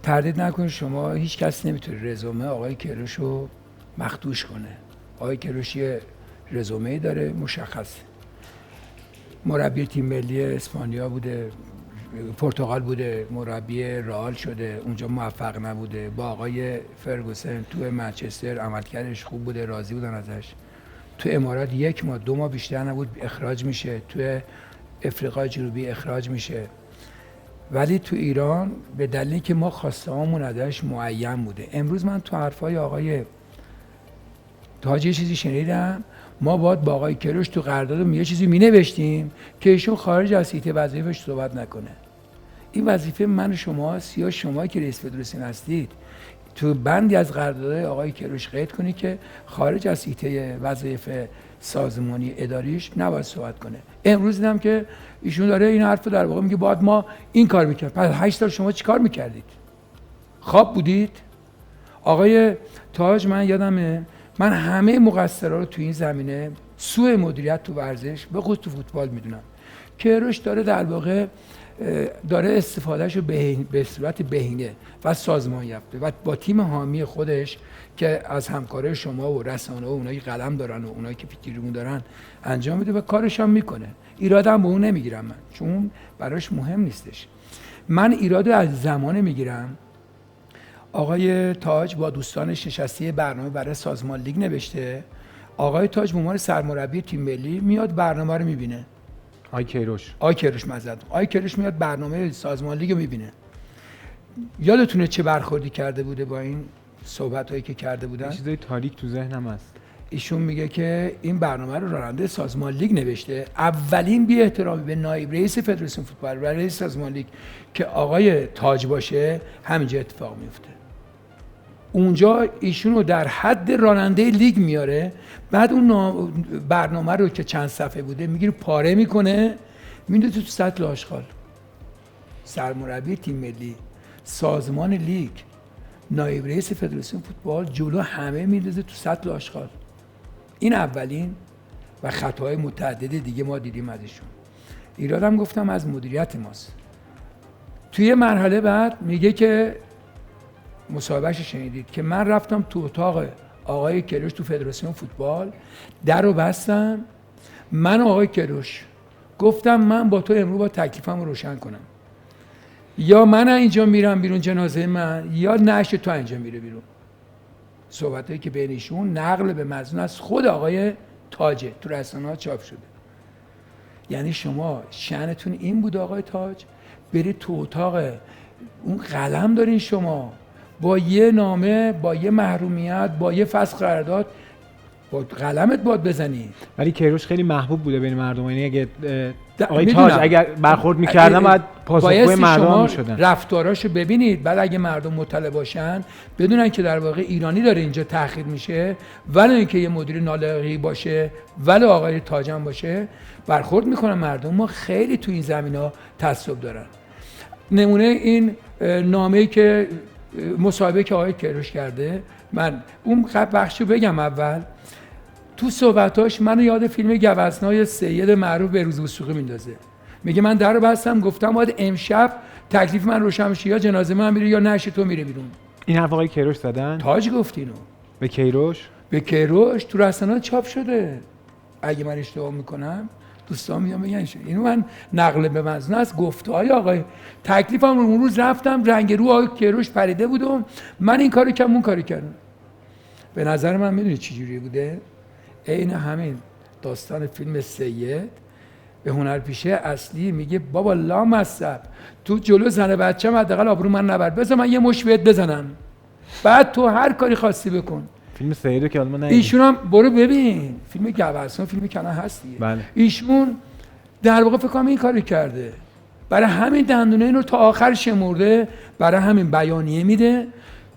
تردید نکنید شما هیچ کس نمیتونه رزومه آقای کیروش رو مخدوش کنه. آقای کیروش یه رزومه‌ای داره مشخصه. مربی تیم ملی اسپانیا بوده، پرتغال بوده، مربی رئال شده، اونجا موفق نبوده. با آقای فرگوسن تو منچستر عملکردش خوب بوده، راضی بودن ازش. تو امارات 1 ماه 2 ماه بیشتر نبود اخراج میشه، تو افریقای جنوبی اخراج میشه. ولی تو ایران به دلیلی که ما خواسته‌هامون ازش معین بوده. امروز من تو حرفای آقای تاج یه چیزی شنیدم، ما باید با آقای کیروش تو قراردادمون یه چیزی مینوشتیم که ایشون خارج از حیطه وظیفه‌اش صحبت نکنه. این وظیفه من و شماست یا شما که رئیس فدراسیون هستید تو بندی از قراردادهای آقای کیروش قید کنی که خارج از حیطه وظایف سازمانی اداریش نباید صحبت کنه. امروز دیدم که ایشون داره این حرفو در واقع میگه باید ما این کار میکرد. پس 8 سال شما چی کار میکردید؟ خواب بودید؟ آقای تاج من یادمه من همه مقصرها رو تو این زمینه سوء مدیریت تو ورزش به خصوص تو فوتبال میدونم. کیروش داره در واقع داره استفادهش رو به صورت بهینه و سازمان یافته و با تیم حامی خودش که از همکارای شما و رسانه و اونایی قلم دارن و اونایی که فکریمون دارن انجام میده و کارش هم میکنه. ایرادم به اون نمیگیرم من، چون براش مهم نیستش. من ایراد از زمانه میگیرم آقای تاج با دوستانش نشسته برنامه برای سازمان لیگ نوشته. آقای تاج به عنوان سرمربی تیم ملی میاد برنامه رو میبینه.
آقای کیروش
آقای کیروش میاد برنامه سازمان لیگ رو میبینه. یادتونه چه برخوردی کرده بوده با این صحبت‌هایی که کرده بودن؟
چیزای تاریک تو ذهنم هست.
ایشون میگه که این برنامه رو راننده سازمان لیگ نوشته. اولین بی احترامی به نایب رئیس فدراسیون فوتبال و رئیس سازمان لیگ که آقای تاج باشه همینجا اتفاق میفته. اونجا ایشون رو در حد راننده لیگ میاره، بعد اون برنامه رو که چند صفحه بوده میگیره پاره میکنه میندازه تو سطل آشغال. سرمربی تیم ملی، سازمان لیگ، نایب رئیس فدراسیون فوتبال جلو همه میندازه تو سطل آشغال. این اولین و خطاهای متعدد دیگه ما دیدیم ازشون. ایرادم گفتم از مدیریت ماست. توی مرحله بعد میگه که مصاحبهش شنیدید که من رفتم تو اتاق آقای کروش تو فدراسیون فوتبال، در رو بستم، من آقای کروش گفتم من با تو امروز با تکلیفم رو روشن کنم، یا من اینجا میرم بیرون جنازه من، یا نعش تو اینجا میره بیرون. صحبتایی که بین ایشون نقل به مضمون از خود آقای تاجه تو رسانه‌ها چاپ شده. یعنی شما شأنتون این بود آقای تاج برید تو اتاق اون قلم دارین شما با یه نامه، با یه محرومیت، با یه فسخ قرارداد با قلمت باد بزنی.
ولی کیروش خیلی محبوب بوده بین مردم. یعنی اگه آقای تاج اگر برخورد می‌کردن بعد پاسخگوی مردم می‌شدن.
رفتاراشو ببینید، بعد اگه مردم مطلع باشن بدونن که در واقع ایرانی داره اینجا تأخیر میشه، ولی اینکه یه مدیر نالایقی باشه ولی آقای تاج هم باشه برخورد میکنن مردم. ما خیلی تو این زمینا تعصب دارن. نمونه این نامه‌ای که مصاحبه که آقای کیروش کرده، من اون بخشو بگم اول. تو صحبتاش منو یاد فیلم گوزنای سید معروف بهروز وثوقی میندازه. میگه من در رو بستم گفتم باید امشب تکلیف من روشن بشه، یا جنازه من میره یا نعش تو میره بیرون. این
حرف آقای کیروش زدن؟
تاج گفت اینو
به کیروش؟
به کیروش تو رسانه‌ها چاپ شده. اگه من اشتباه میکنم دوستان میان بگن اینو من نقل به مضمون از گفته‌های آقای تکلیفم رو اون روز رفتم رنگ رو آقای کیروش پریده بودم، من این کارو کردم اون کارو کردم. به نظر من میدونی چه جوری بوده؟ عین همین داستان فیلم سید به هنرپیشه اصلی میگه بابا لامصب تو جلو زن بچه‌م حداقل آبرو من نبر، بذار من یه مش بهت بزنم بعد تو هر کاری خواستی بکن.
فیلم سیدو که الان ندیدم.
ایشون هم برو ببین فیلم گوزن، فیلم کنه هست دیگه.
بله.
ایشون در واقع فکر کنم این کاری کرده، برای همین دندونه اینو تا آخر شمرده، برای همین بیانیه میده.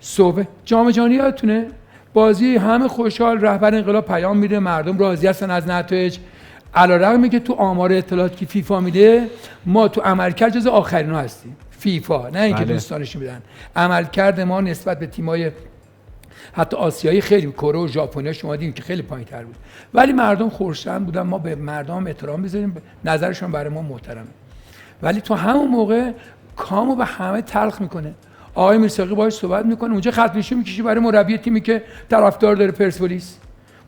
صبح جام جهانی یادتونه بازی همه خوشحال، رهبر انقلاب پیام میده مردم راضی هستن از نتایج، علیرغمی که تو آمار اطلاعاتی که فیفا میده ما تو عملکرد جز آخرینا هستیم. فیفا نه اینکه دوستانش میدن، عملکرد ما نسبت به تیمای حتی آسیایی خیلی کره و ژاپنیا شما دیدین که خیلی پایین‌تر بود، ولی مردم خرسند بودن. ما به مردم احترام بذاریم، نظرشون برای ما محترمه. ولی تو همون موقع کامو به همه تلخ میکنه. آقای میرساقی باهاش صحبت میکنه، اونجا خط نشون میکشه برای مربی تیمی که طرفدار داره پرسپولیس.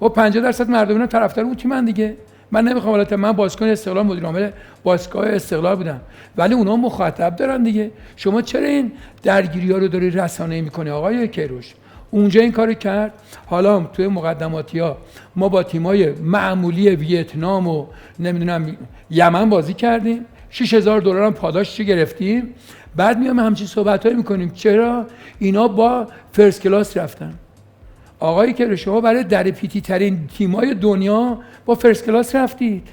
و 50% مردم اینا طرفدار اون تیمن دیگه. من نمیخوام البته من بازیکن استقلال مدیر عامل باشگاه استقلال بودم، ولی اونا مخاطب دارن دیگه. شما چرا این درگیری‌ها رو داری رسانه‌ای میکنی آقای کیروش؟ اونجا این کارو کرد. حالا توی مقدماتی‌ها ما با تیمای معمولی ویتنام و نمیدونم یمن بازی کردیم، $6000 هم پاداش گرفتیم. بعد میام همچین صحبتایی میکنیم چرا اینا با فرست کلاس رفتن. آقای کیروش شما برای در پیتی ترین تیمای دنیا با فرست کلاس رفتید،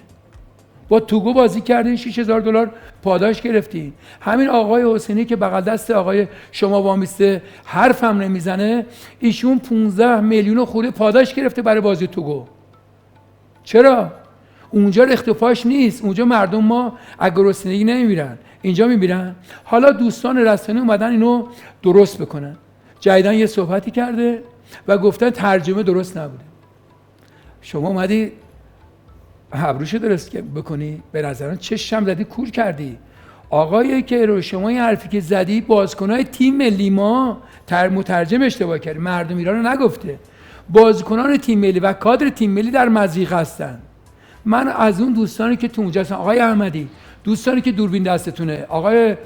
با توگو بازی کردین، $6000 پاداش گرفتین. همین آقای حسینی که بغل دست آقای شما وامیسته حرفم نمیزنه، ایشون 15 میلیون خورده پاداش گرفته برای بازی توگو. چرا؟ اونجا اختفاش نیست، اونجا مردم ما از گرسنگی نمیمیرن، اینجا میمیرن. حالا دوستان رسانه اومدن اینو درست بکنن. جدیدن یه صحبتی کرده و گفتن ترجمه درست نبوده. شما اومدی ابروشو درست بکنی، به نظرم چشم زدی کور کردی. آقای کیروش شما این حرفی که زدی بازیکن‌های تیم ملی ما مترجم اشتباه کردی، مردم ایران رو نگفته. بازیکنان تیم ملی و کادر تیم ملی در مضیق هستن. من از اون دوستانی که تو اونجا هستن، آقای احمدی، دوستانی که دوربین دستتونه، آقای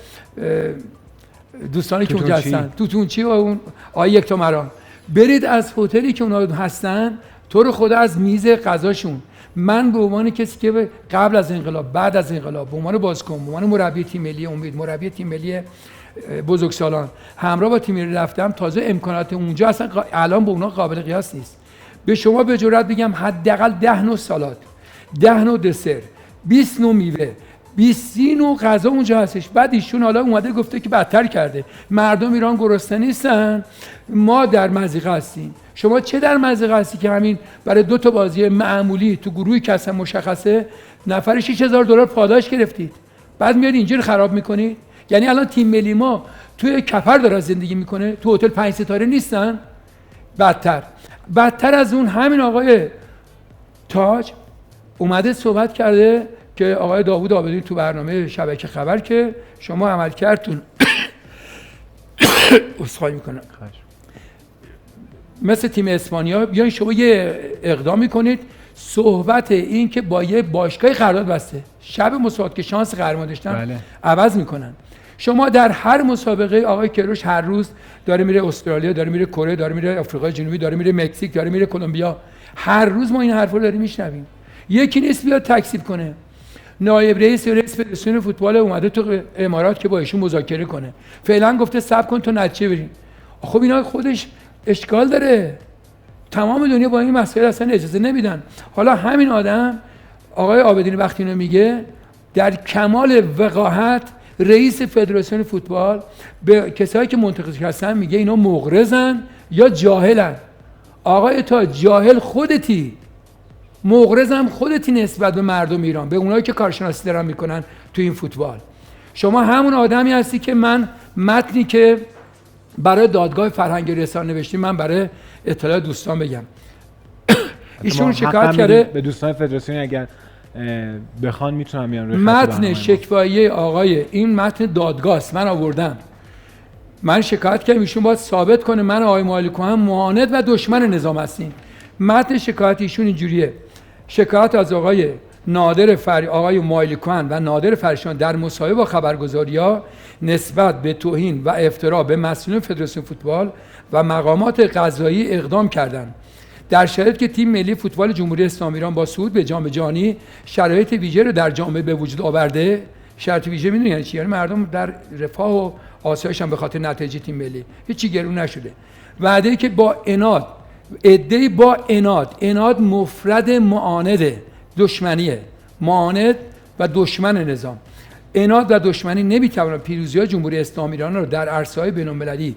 دوستانی که اونجا هستن، توتونچی و اون آقای یکتامران، برید از هتلی که اونها هستن تو رو خدا از میز غذاشون. من به عنوان کسی که قبل از انقلاب، بعد از انقلاب، به عنوان بازیکن، به عنوان مربی تیم ملی امید، مربی تیم ملی بزرگسالان همراه با تیم ملی رفتم، تازه امکانات اونجا اصلا الان به اونا قابل قیاس نیست. به شما به جرئت بگم حداقل 10 نوع سالاد، 10 نوع دسر، 20 نوع میوه، 20 نوع غذا اونجا هستش. بعد ایشون حالا اومده گفته که بدتر کرده، مردم ایران گرسنه نیستن، ما در مضیقه هستیم. شما چه در مضیقه هستی که همین برای 2 تا بازی معمولی تو گروهی که اصلا مشخصه نفر $6000 پاداش گرفتید، بعد میاد اینجوری خراب میکنید؟ یعنی الان تیم ملی ما توی کفر داره زندگی میکنه، تو هتل 5 ستاره نیستن. بدتر از اون همین آقای تاج اومده صحبت کرده که آقای داوود عابدی تو برنامه شبکه خبر که شما عملکردتون عذرخواهی میکنم مثل تیم اسپانیا، بیاین شما یه اقدام میکنید. صحبت این که با یه باشگاه قرارداد بسته، شب مسابقه که شانس قهرمان داشتن عوض میکنن. شما در هر مسابقه آقای کیروش هر روز داره میره استرالیا، داره میره کره، داره میره آفریقای جنوبی، داره میره مکزیک، داره میره کلمبیا. هر روز ما این حرفا رو داریم میشنویم. یکی نیست بیاد تکذیب کنه. نایب رئیس فدراسیون فوتبال اومده تو امارات که با ایشون مذاکره کنه. فعلا گفته صبر کن تا نتیجه بریم. خب اینا خودش اشکال داره. تمام دنیا با این مسائل اصلا اجازه نمیدن. حالا همین آدم آقای عابدین وقتی اینو میگه، در کمال وقاحت رئیس فدراسیون فوتبال به کسایی که منتقدش هستن میگه اینا مغرضن یا جاهلن. آقای تا جاهل خودتی، مغرضم خودتی نسبت به مردم ایران، به اونایی که کارشناسی دارن میکنن تو این فوتبال. شما همون آدمی هستی که من متنی که برای دادگاه فرهنگ رسانه نوشتیم من برای اطلاع دوستان بگم. ایشون شکایت کرده
به دوستان فدراسیون اگر بخوان میتونم بیان روی
متن شکوایه آقای این متن دادگاه است، من آوردم. من شکایت کردم، ایشون باید ثابت کنه من آقای مالکو هم معاند و دشمن نظام هستیم. متن شکایت ایشون اینجوریه: شکایت از آقای آقای مایلکوان و نادر فرشان در مصاحبه با خبرگزاری‌ها نسبت به توهین و افترا به مسئولین فدراسیون فوتبال و مقامات قضایی اقدام کردند. در شرایطی که تیم ملی فوتبال جمهوری اسلامی ایران با صعود به جام جهانی شرایط ویژه رو در جامعه به وجود آورده. شرایط ویژه میدونید یعنی چی؟ یعنی مردم در رفاه و آسایش هم به خاطر نتایج تیم ملی هیچی گرون نشده. وعده که با عناد، عده‌ای با عناد مفرد معانده، دشمنیه، معاند و دشمن نظام. عناد و دشمنی نمیتوانند پیروزی‌های جمهوری اسلامی ایران رو در عرصه‌های بین‌المللی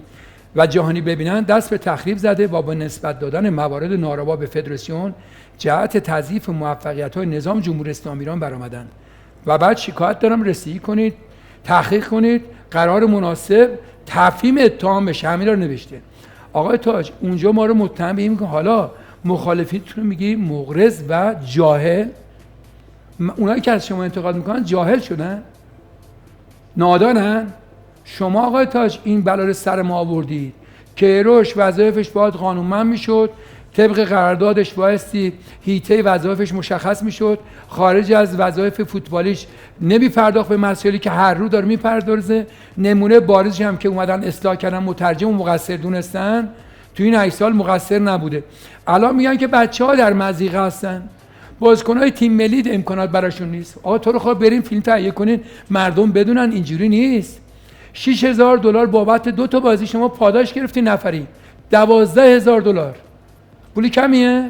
و جهانی ببینن. دست به تخریب زده و با نسبت دادن موارد ناروا به فدراسیون جهت تضعیف موفقیت‌های نظام جمهوری اسلامی ایران برآمدن. و بعد شکایت دارم رسیدگی کنید، تحقیق کنید، قرار مناسب تفهیم اتهام بشه. همین رو نوشته. آقای تاج اونجا ما رو متهم به این میگن حالا مخالفینتون رو میگی مغرض و جاهل. اونایی که از شما انتقاد میکنن جاهل شدن، نادانن. شما آقای تاج این بلا رو سر ما آوردید. کیروش وظایفش باید قانونمند میشد، طبق قراردادش بایستی هیته وظایفش مشخص میشد، خارج از وظایف فوتبالیش نمیپرداخت به مسائلی که هر رو داره میپردازه. نمونه بارزش هم که اومدن اصلاح کردن مترجم و مقصر دونستن، تو این 8 سال مقصر نبوده. الان میگن که بچه‌ها در مضیقه هستن، بازیکن‌های تیم ملی امکانات براشون نیست. آقا تو رو خواهد بریم فیلم تهیه کنین مردم بدونن اینجوری نیست. $6000 بابت 2 تا بازی شما پاداش گرفتی نفری، $12000. پول کمیه؟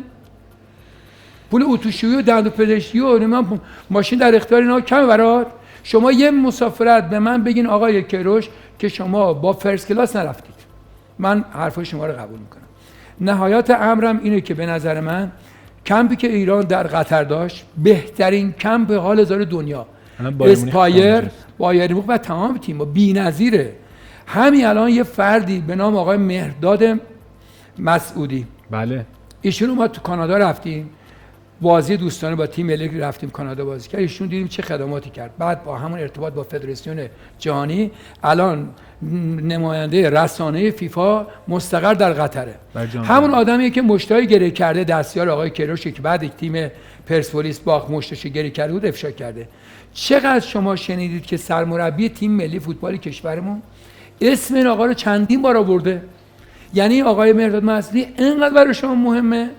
پول اتوشویی و دندونپزشکی و ماشین در اختیار اینا کمه برات؟ شما یه مسافرت به من بگین آقای کیروش که شما با فرست کلاس نرفتید، من حرفای شما رو قبول میکنم. نهایت امرم اینه که به نظر من کمپی که ایران در قطر داشت بهترین کمپ حال هزار دنیا، اسپایر، بایر مونیخ و تمام تیم‌ها بی‌نظیره. همین الان یه فردی به نام آقای مهرداد مسعودی،
بله،
ایشون ما تو کانادا رفتیم بازی دوستانه با تیم ملی رفتیم کانادا بازی کرد، ایشون دیدیم چه خدماتی کرد. بعد با همون ارتباط با فدراسیون جهانی الان نماینده رسانه فیفا مستقر در قطره. همون آدمیه که مشتای گره کرده دستیار آقای کیروش که بعد تیم پرسپولیس باخت مشتش گره کرده بود افشا کرده. چقدر شما شنیدید که سرمربی تیم ملی فوتبال کشورمون اسم این آقا رو چندین بار آورده؟ یعنی آقای مهرداد مسعودی اینقدر برای شما مهمه؟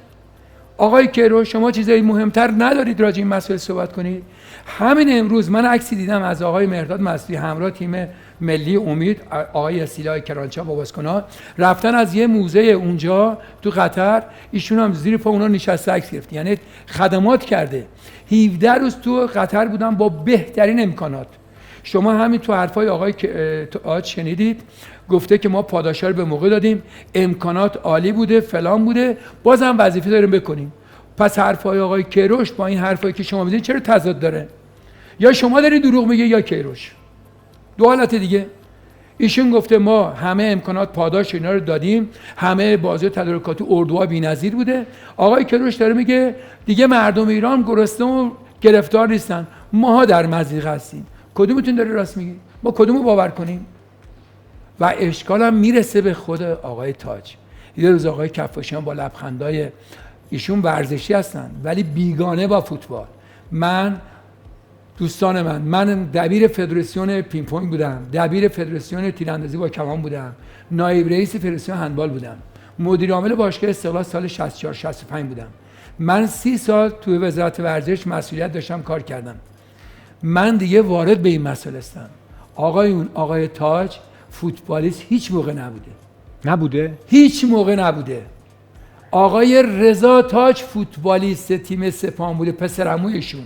آقای کیروش شما چیزایی مهمتر ندارید راجع این مسائل صحبت کنید؟ همین امروز من عکسی دیدم از آقای مهرداد مسعودی همراه تیم ملی امید آقای اسیلا کرانچا با بازیکن‌ها رفتن از یه موزه اونجا تو قطر، ایشون هم زیر پا اونا نشسته عکس گرفت. یعنی خدمات کرده. 17 روز تو قطر بودن با بهترین امکانات. شما همین تو حرفای آقای تاج شنیدید، گفته که ما پاداشا رو به موقع دادیم، امکانات عالی بوده، فلان بوده، بازم وظیفه داریم بکنیم. پس حرفای آقای کیروش با این حرفایی که شما میزنید چرا تضاد داره؟ یا شما دارید دروغ میگه یا کیروش. دو حالت دیگه. ایشون گفته ما همه امکانات پاداش اینا رو دادیم، همه بازی تدارکاتی اردوها بی‌نظیر بوده. آقای کیروش داره میگه دیگه مردم ایران گرسنه و گرفتار نیستن، ماها در مضیقه هستیم. کدومتون داره راست میگه؟ ما کدومو باور کنیم؟ و اشکال هم میرسه به خود آقای تاج. یه روز آقای کفاشیان با لبخندای ایشون ورزشی هستن ولی بیگانه با فوتبال. دوستان من دبیر فدراسیون پینگ پونگ بودم، دبیر فدراسیون تیراندازی با کمان بودم، نایب رئیس فدراسیون هندبال بودم، مدیر عامل باشگاه استقلال سال 64 65 بودم. من 30 سال توی وزارت ورزش مسئولیت داشتم، کار کردم. من دیگه وارد به این مسئله هستم. آقای تاج فوتبالیست هیچ موقع نبوده. هیچ موقع نبوده. آقای رضا تاج فوتبالیست تیم سپاهان بوده، پسر عمویشون.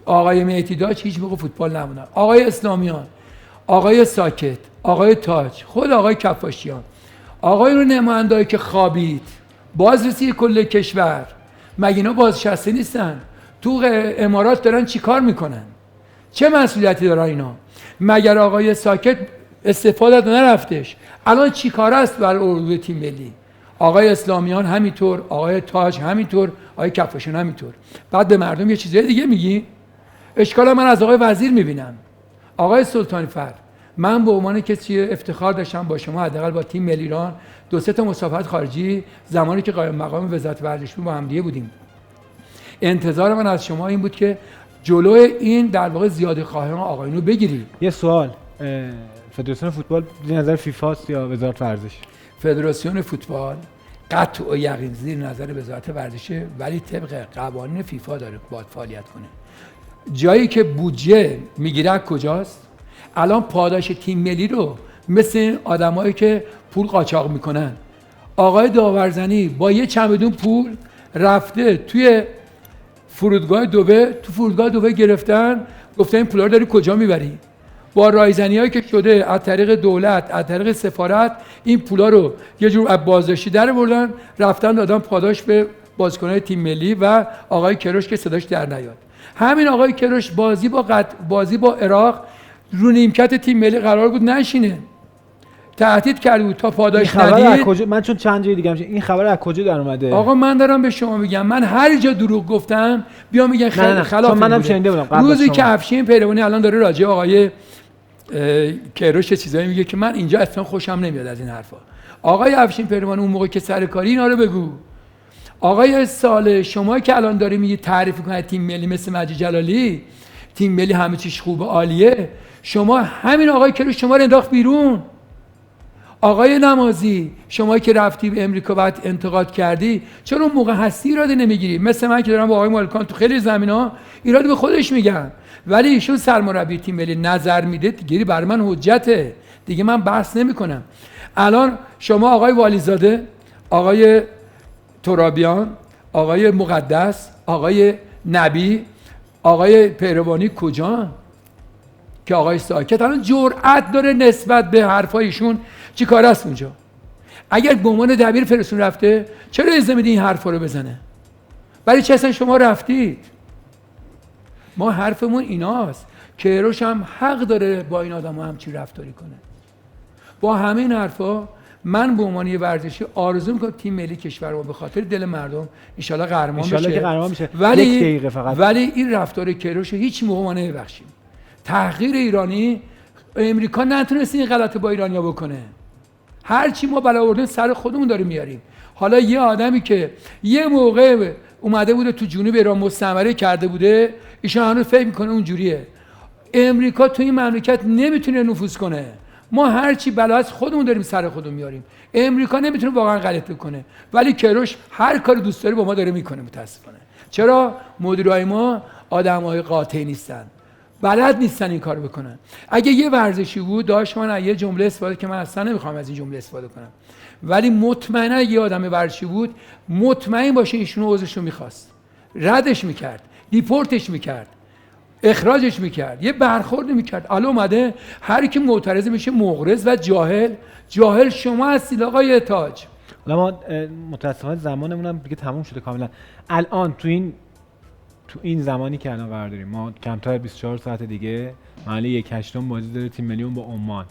آقای مهدی تاج هیچ موقع فوتبال نبودن. آقای اسلامیان، آقای ساکت، آقای تاج، خود آقای کفاشیان، آقای رو نماینده‌ای که خوابید، بازرسی کل کشور، مگه اینا بازنشسته نیستن؟ تو امارات دارن چی کار میکنن؟ چه مسئولیتی دارن اینا؟ مگر آقای ساکت استفاده نرفتش؟ الان چی کار است برای اردوی تیم ملی؟ آقای اسلامیان همینطور، آقای تاج همینطور، آقای کفاشیان همینطور. بعد به مردم یه چیزای دیگه میگی؟ اشکال من از آقای وزیر میبینم. آقای سلطانی فرد، من به عنوان کسی افتخار داشتم با شما حداقل با تیم ملی ایران 2-3 تا مسافرت خارجی زمانی که قائم مقام وزارت ورزش با هم دیگه بودیم. انتظار من از شما این بود که جلوی این در واقع زیاده خواهان آقایونو بگیری.
یه سوال، فدراسیون فوتبال زیر نظر فیفا است یا وزارت ورزش؟
فدراسیون فوتبال قطع و یقین زیر نظر وزارت ورزشه، ولی طبق قوانین فیفا داره باید فعالیت کنه. جایی که بودجه میگیره کجاست؟ الان پاداش تیم ملی رو مثل آدمایی که پول قاچاق میکنن، آقای داورزنی با یه چمدون پول رفته توی فرودگاه دبی گرفتن، گفتن این پولا رو داری کجا میبری؟ با رایزنیایی که شده از طریق دولت، از طریق سفارت، این پولا رو یه جور از بازداشتی در بردن، رفتن دادن پاداش به بازیکن‌های تیم ملی و آقای کیروش که صداش در نیاد. همین آقای کیروش بازی با عراق رو نیمکت تیم ملی قرار بود نشینه، تهدید کرده بود تا پاداش ندید.
من چون چند جای دیگه این خبر از کجا در اومده؟
آقا من دارم به شما میگم، من هر جا دروغ گفتم بیا میگن خلاف.
منم شنیده بودم
روزی که افشین پیروانی الان داره راجع آقای کیروش چیزایی میگه که من اینجا اصلا خوشم نمیاد از این حرفا. آقای افشین پیروانی اون موقع که سرکاری اینا رو بگو. آقای ساله، شما که الان داری میگی تعریف میکنه تیم ملی مثل مجید جلالی، تیم ملی همه چیش خوبه عالیه، شما همین آقای کیروش شما رو انداخت بیرون. آقای نمازی، شما که رفتی به امریکا بعد انتقاد کردی، چرا اون موقع هستی ایراد نمیگیری؟ مثل من که دارم با آقای مالکان تو خیلی زمینا ایراد به خودش میگم، ولی ایشون سرمربی تیم ملی نظر میده دیگه، بر من حجته دیگه، من بحث نمیکنم. الان شما آقای والیزاده، آقای ترابیان، آقای مقدس، آقای نبی، آقای پیروانی کجا؟ که آقای ساکت الان جرأت داره نسبت به حرفایشون چی کار است اونجا؟ اگر به عنوان دبیر فرستون رفته، چرا اجازه میدی این حرفا رو بزنه؟ برای چه اصلا شما رفتید؟ ما حرفمون ایناست. کیروش هم حق داره با این آدم‌ها همچین رفتاری کنه. با همین حرفا من به عنوان یه ورزشی آرزو میکنم تیم ملی کشور ما به خاطر دل مردم ان شاءالله قهرمان بشه. ولی این رفتار کیروش هیچ موقع ما نمیبخشیم. تحقیر ایرانی، امریکا نتونست این غلط با ایرانیا بکنه. هر چی ما بلا آوردیم سر خودمون داریم میاریم. حالا یه آدمی که یه موقع اومده بوده تو جنوب ایران مستعمره کرده بوده، ایشون هنوز فکر میکنه اونجوریه. امریکا تو این مملکت نمیتونه نفوذ کنه. ما هر چی بلا از خودمون داریم سر خودمون میاریم. امریکا نمیتونه واقعا غلط کنه، ولی کیروش هر کاری دوست داره با ما داره میکنه. متاسفانه. چرا؟ مدیرای ما آدمای قاطعی نیستن. بلد نیستن این کارو بکنن. اگه یه ورزشی بود داشت من یه جمله استفاده که من اصلا نمیخوام از این جمله استفاده کنم، ولی مطمئنا یه آدم ورزشی بود مطمئن باشه ایشون عضوش رو میخواست، ردش میکرد، دیپورتش میکرد، اخراجش میکرد، یه برخورد میکرد. الان اومده هر کی معترض میشه مغرض و جاهل شما هستید آقای تاج.
حالا ما متاسفانه زمانمون هم دیگه تموم شده کاملا. الان تو این زمانی که الان قرار داریم ما کمتر 24 ساعت دیگه محل 1/8 بازی داره تیم ملی با عمان.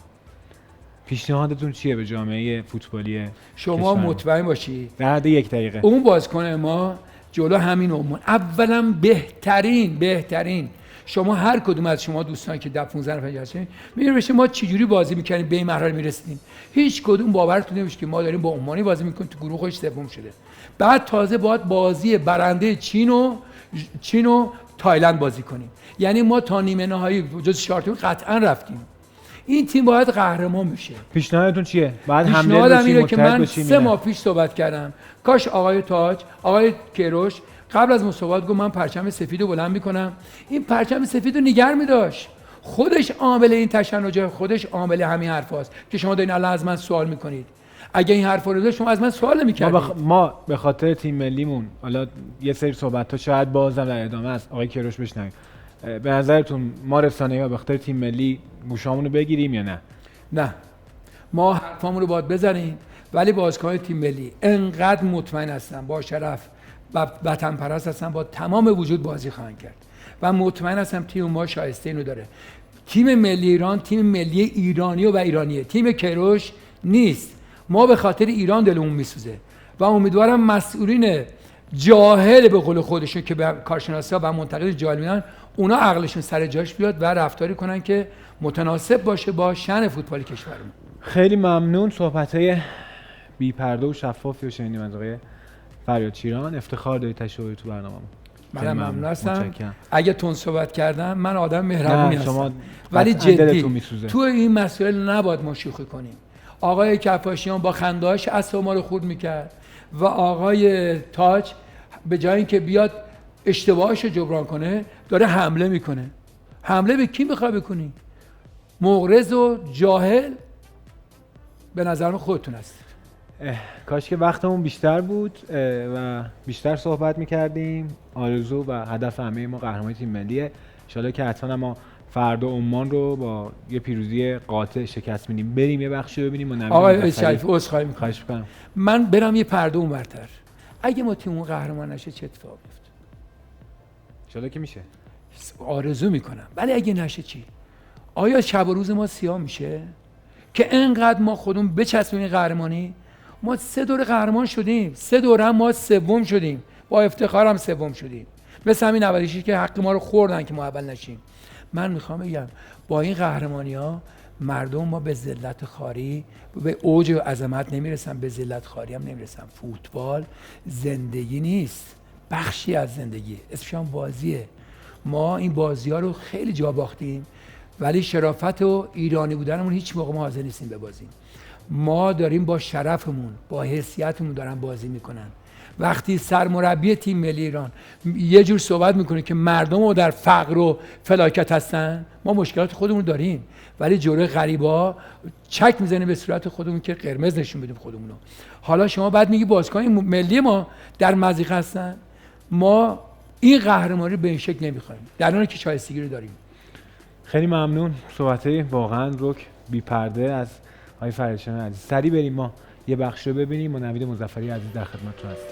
پیشنهادتون چیه به جامعه فوتبالی
شما مطمئن باشید
در حد 1 دقیقه
اون بازیکن ما جلو همین عمان اولا بهترین شما هر کدوم از شما دوستان که 15 نفر هستین می‌بینید ما چجوری بازی می‌کنیم به این مرحله می‌رسیدیم. هیچ کدوم باورتون نمیشه که ما داریم با عمانی بازی می‌کنیم تو گروه خودش سوم شده. بعد تازه باید بازی برنده چین و تایلند بازی کنیم. یعنی ما تا نیمه نهایی جز 4 تیم قطعا رفتیم. این تیم باید قهرمان بشه.
پیشنهادتون چیه؟ بعد
حمله بشیم که من 3 ماه پیش صحبت کردم. کاش آقای تاج، آقای کیروش قبل از مسابقات گفت من پرچم سفید رو بلند میکنم. این پرچم سفید رو نگه می‌داشت. خودش عامل این تشنجه، خودش عامل همین حرفاست که شما دارین الان از من سوال میکنید. اگه این حرفا رو داشت شما از من سوال نمی‌کردید.
ما به خاطر تیم ملیمون حالا یه سری صحبت‌ها شاید بازم در ادامه است. آقای کیروش بشنوید. به نظرتون ما رسانه‌ها به خاطر تیم ملی گوشامون رو بگیریم یا نه؟
نه. ما حرفامون رو باید بزنیم، ولی بازیکن‌های تیم ملی انقدر مطمئن هستن، با شرف و وطن پرست هستن، با تمام وجود بازی خواهند کرد و مطمئن هستم تیم ما شایسته اینو داره. تیم ملی ایران تیم ملی ایرانی و ایرانیه، تیم کیروش نیست. ما به خاطر ایران دلمون میسوزه و امیدوارم مسئولین جاهل به قول خودشون که به کارشناسا و منتقد جاهل میگن اونا عقلشون سر جاش بیاد و رفتاری کنن که متناسب باشه با شأن فوتبال کشورمون.
خیلی ممنون. صحبت‌های بی پرده و شفافی رو شنیدیم از آقای فریاد شیران. افتخار دارید تشریف تو برنامه‌مون.
من ممنون هستم. اگه تون صحبت کردم من آدم مهربونی هستم،
ولی
جدی تو این مسائل نباید ما شوخی کنیم. آقای کفاشیان با خنده‌هاش اعصاب ما رو خورد میکرد و آقای تاج به جای اینکه بیاد اشتباهش رو جبران کنه داره حمله میکنه. حمله به کی میخواد بکنی؟ مغرض و جاهل به نظر من خودتون هست.
کاش که وقتمون بیشتر بود و بیشتر صحبت میکردیم. آرزو و هدف همه ما قهرمانی تیم ملیه. ان شاءالله که حتما ما فردا عمان رو با یه پیروزی قاطع شکست میدیم. بریم یه بخشی رو ببینیم و نبینیم.
آقای شریف عذرخواهی
میکنم.
من برم یه پرده اونورتر. اگه ما تیممون قهرمان نشه چه اتفاقی میفته؟
ان شاءالله که میشه.
آرزو میکنم. ولی اگه نشه چی؟ آیا شب و روز ما سیاه میشه؟ که انقدر ما خودمون بچسبیم قهرمانی. ما 3 دوره قهرمان شدیم، 3 دوره هم ما سوم شدیم، با افتخار هم سوم شدیم. مثل همین 96 که حق ما رو خوردن که ما اول نشیم. من میخوام بگم با این قهرمانی‌ها مردم ما به ذلت خاری به اوج و عظمت نمیرسن، به ذلت خاری هم نمیرسن. فوتبال زندگی نیست، بخشی از زندگی، اسمش هم بازیه. ما این بازی‌ها رو خیلی جا باختیم ولی شرافت و ایرانی بودنمون هیچ موقع ما حاضر نیستیم ببازیم. ما داریم با شرفمون، با حیثیتمون دارن بازی میکنن. وقتی سرمربی تیم ملی ایران یه جور صحبت میکنه که مردم رو در فقر و فلاکت هستن، ما مشکلات خودمون داریم ولی جلوی غریبا چک میزنیم به صورت خودمون که قرمز نشون بدیم خودمونو. حالا شما بعد میگی بازیکن ملی ما در مضیق هستن. ما این قهرمانی به این شکل نمیخوایم در حالی که شایستگی رو داریم.
خیلی ممنون. صحبت‌های واقعا رک بی پرده از آقای فریاد شیران عزیز. سریع بریم ما یه بخش رو ببینیم و نوید مظفری عزیز در خدمتتون هستیم.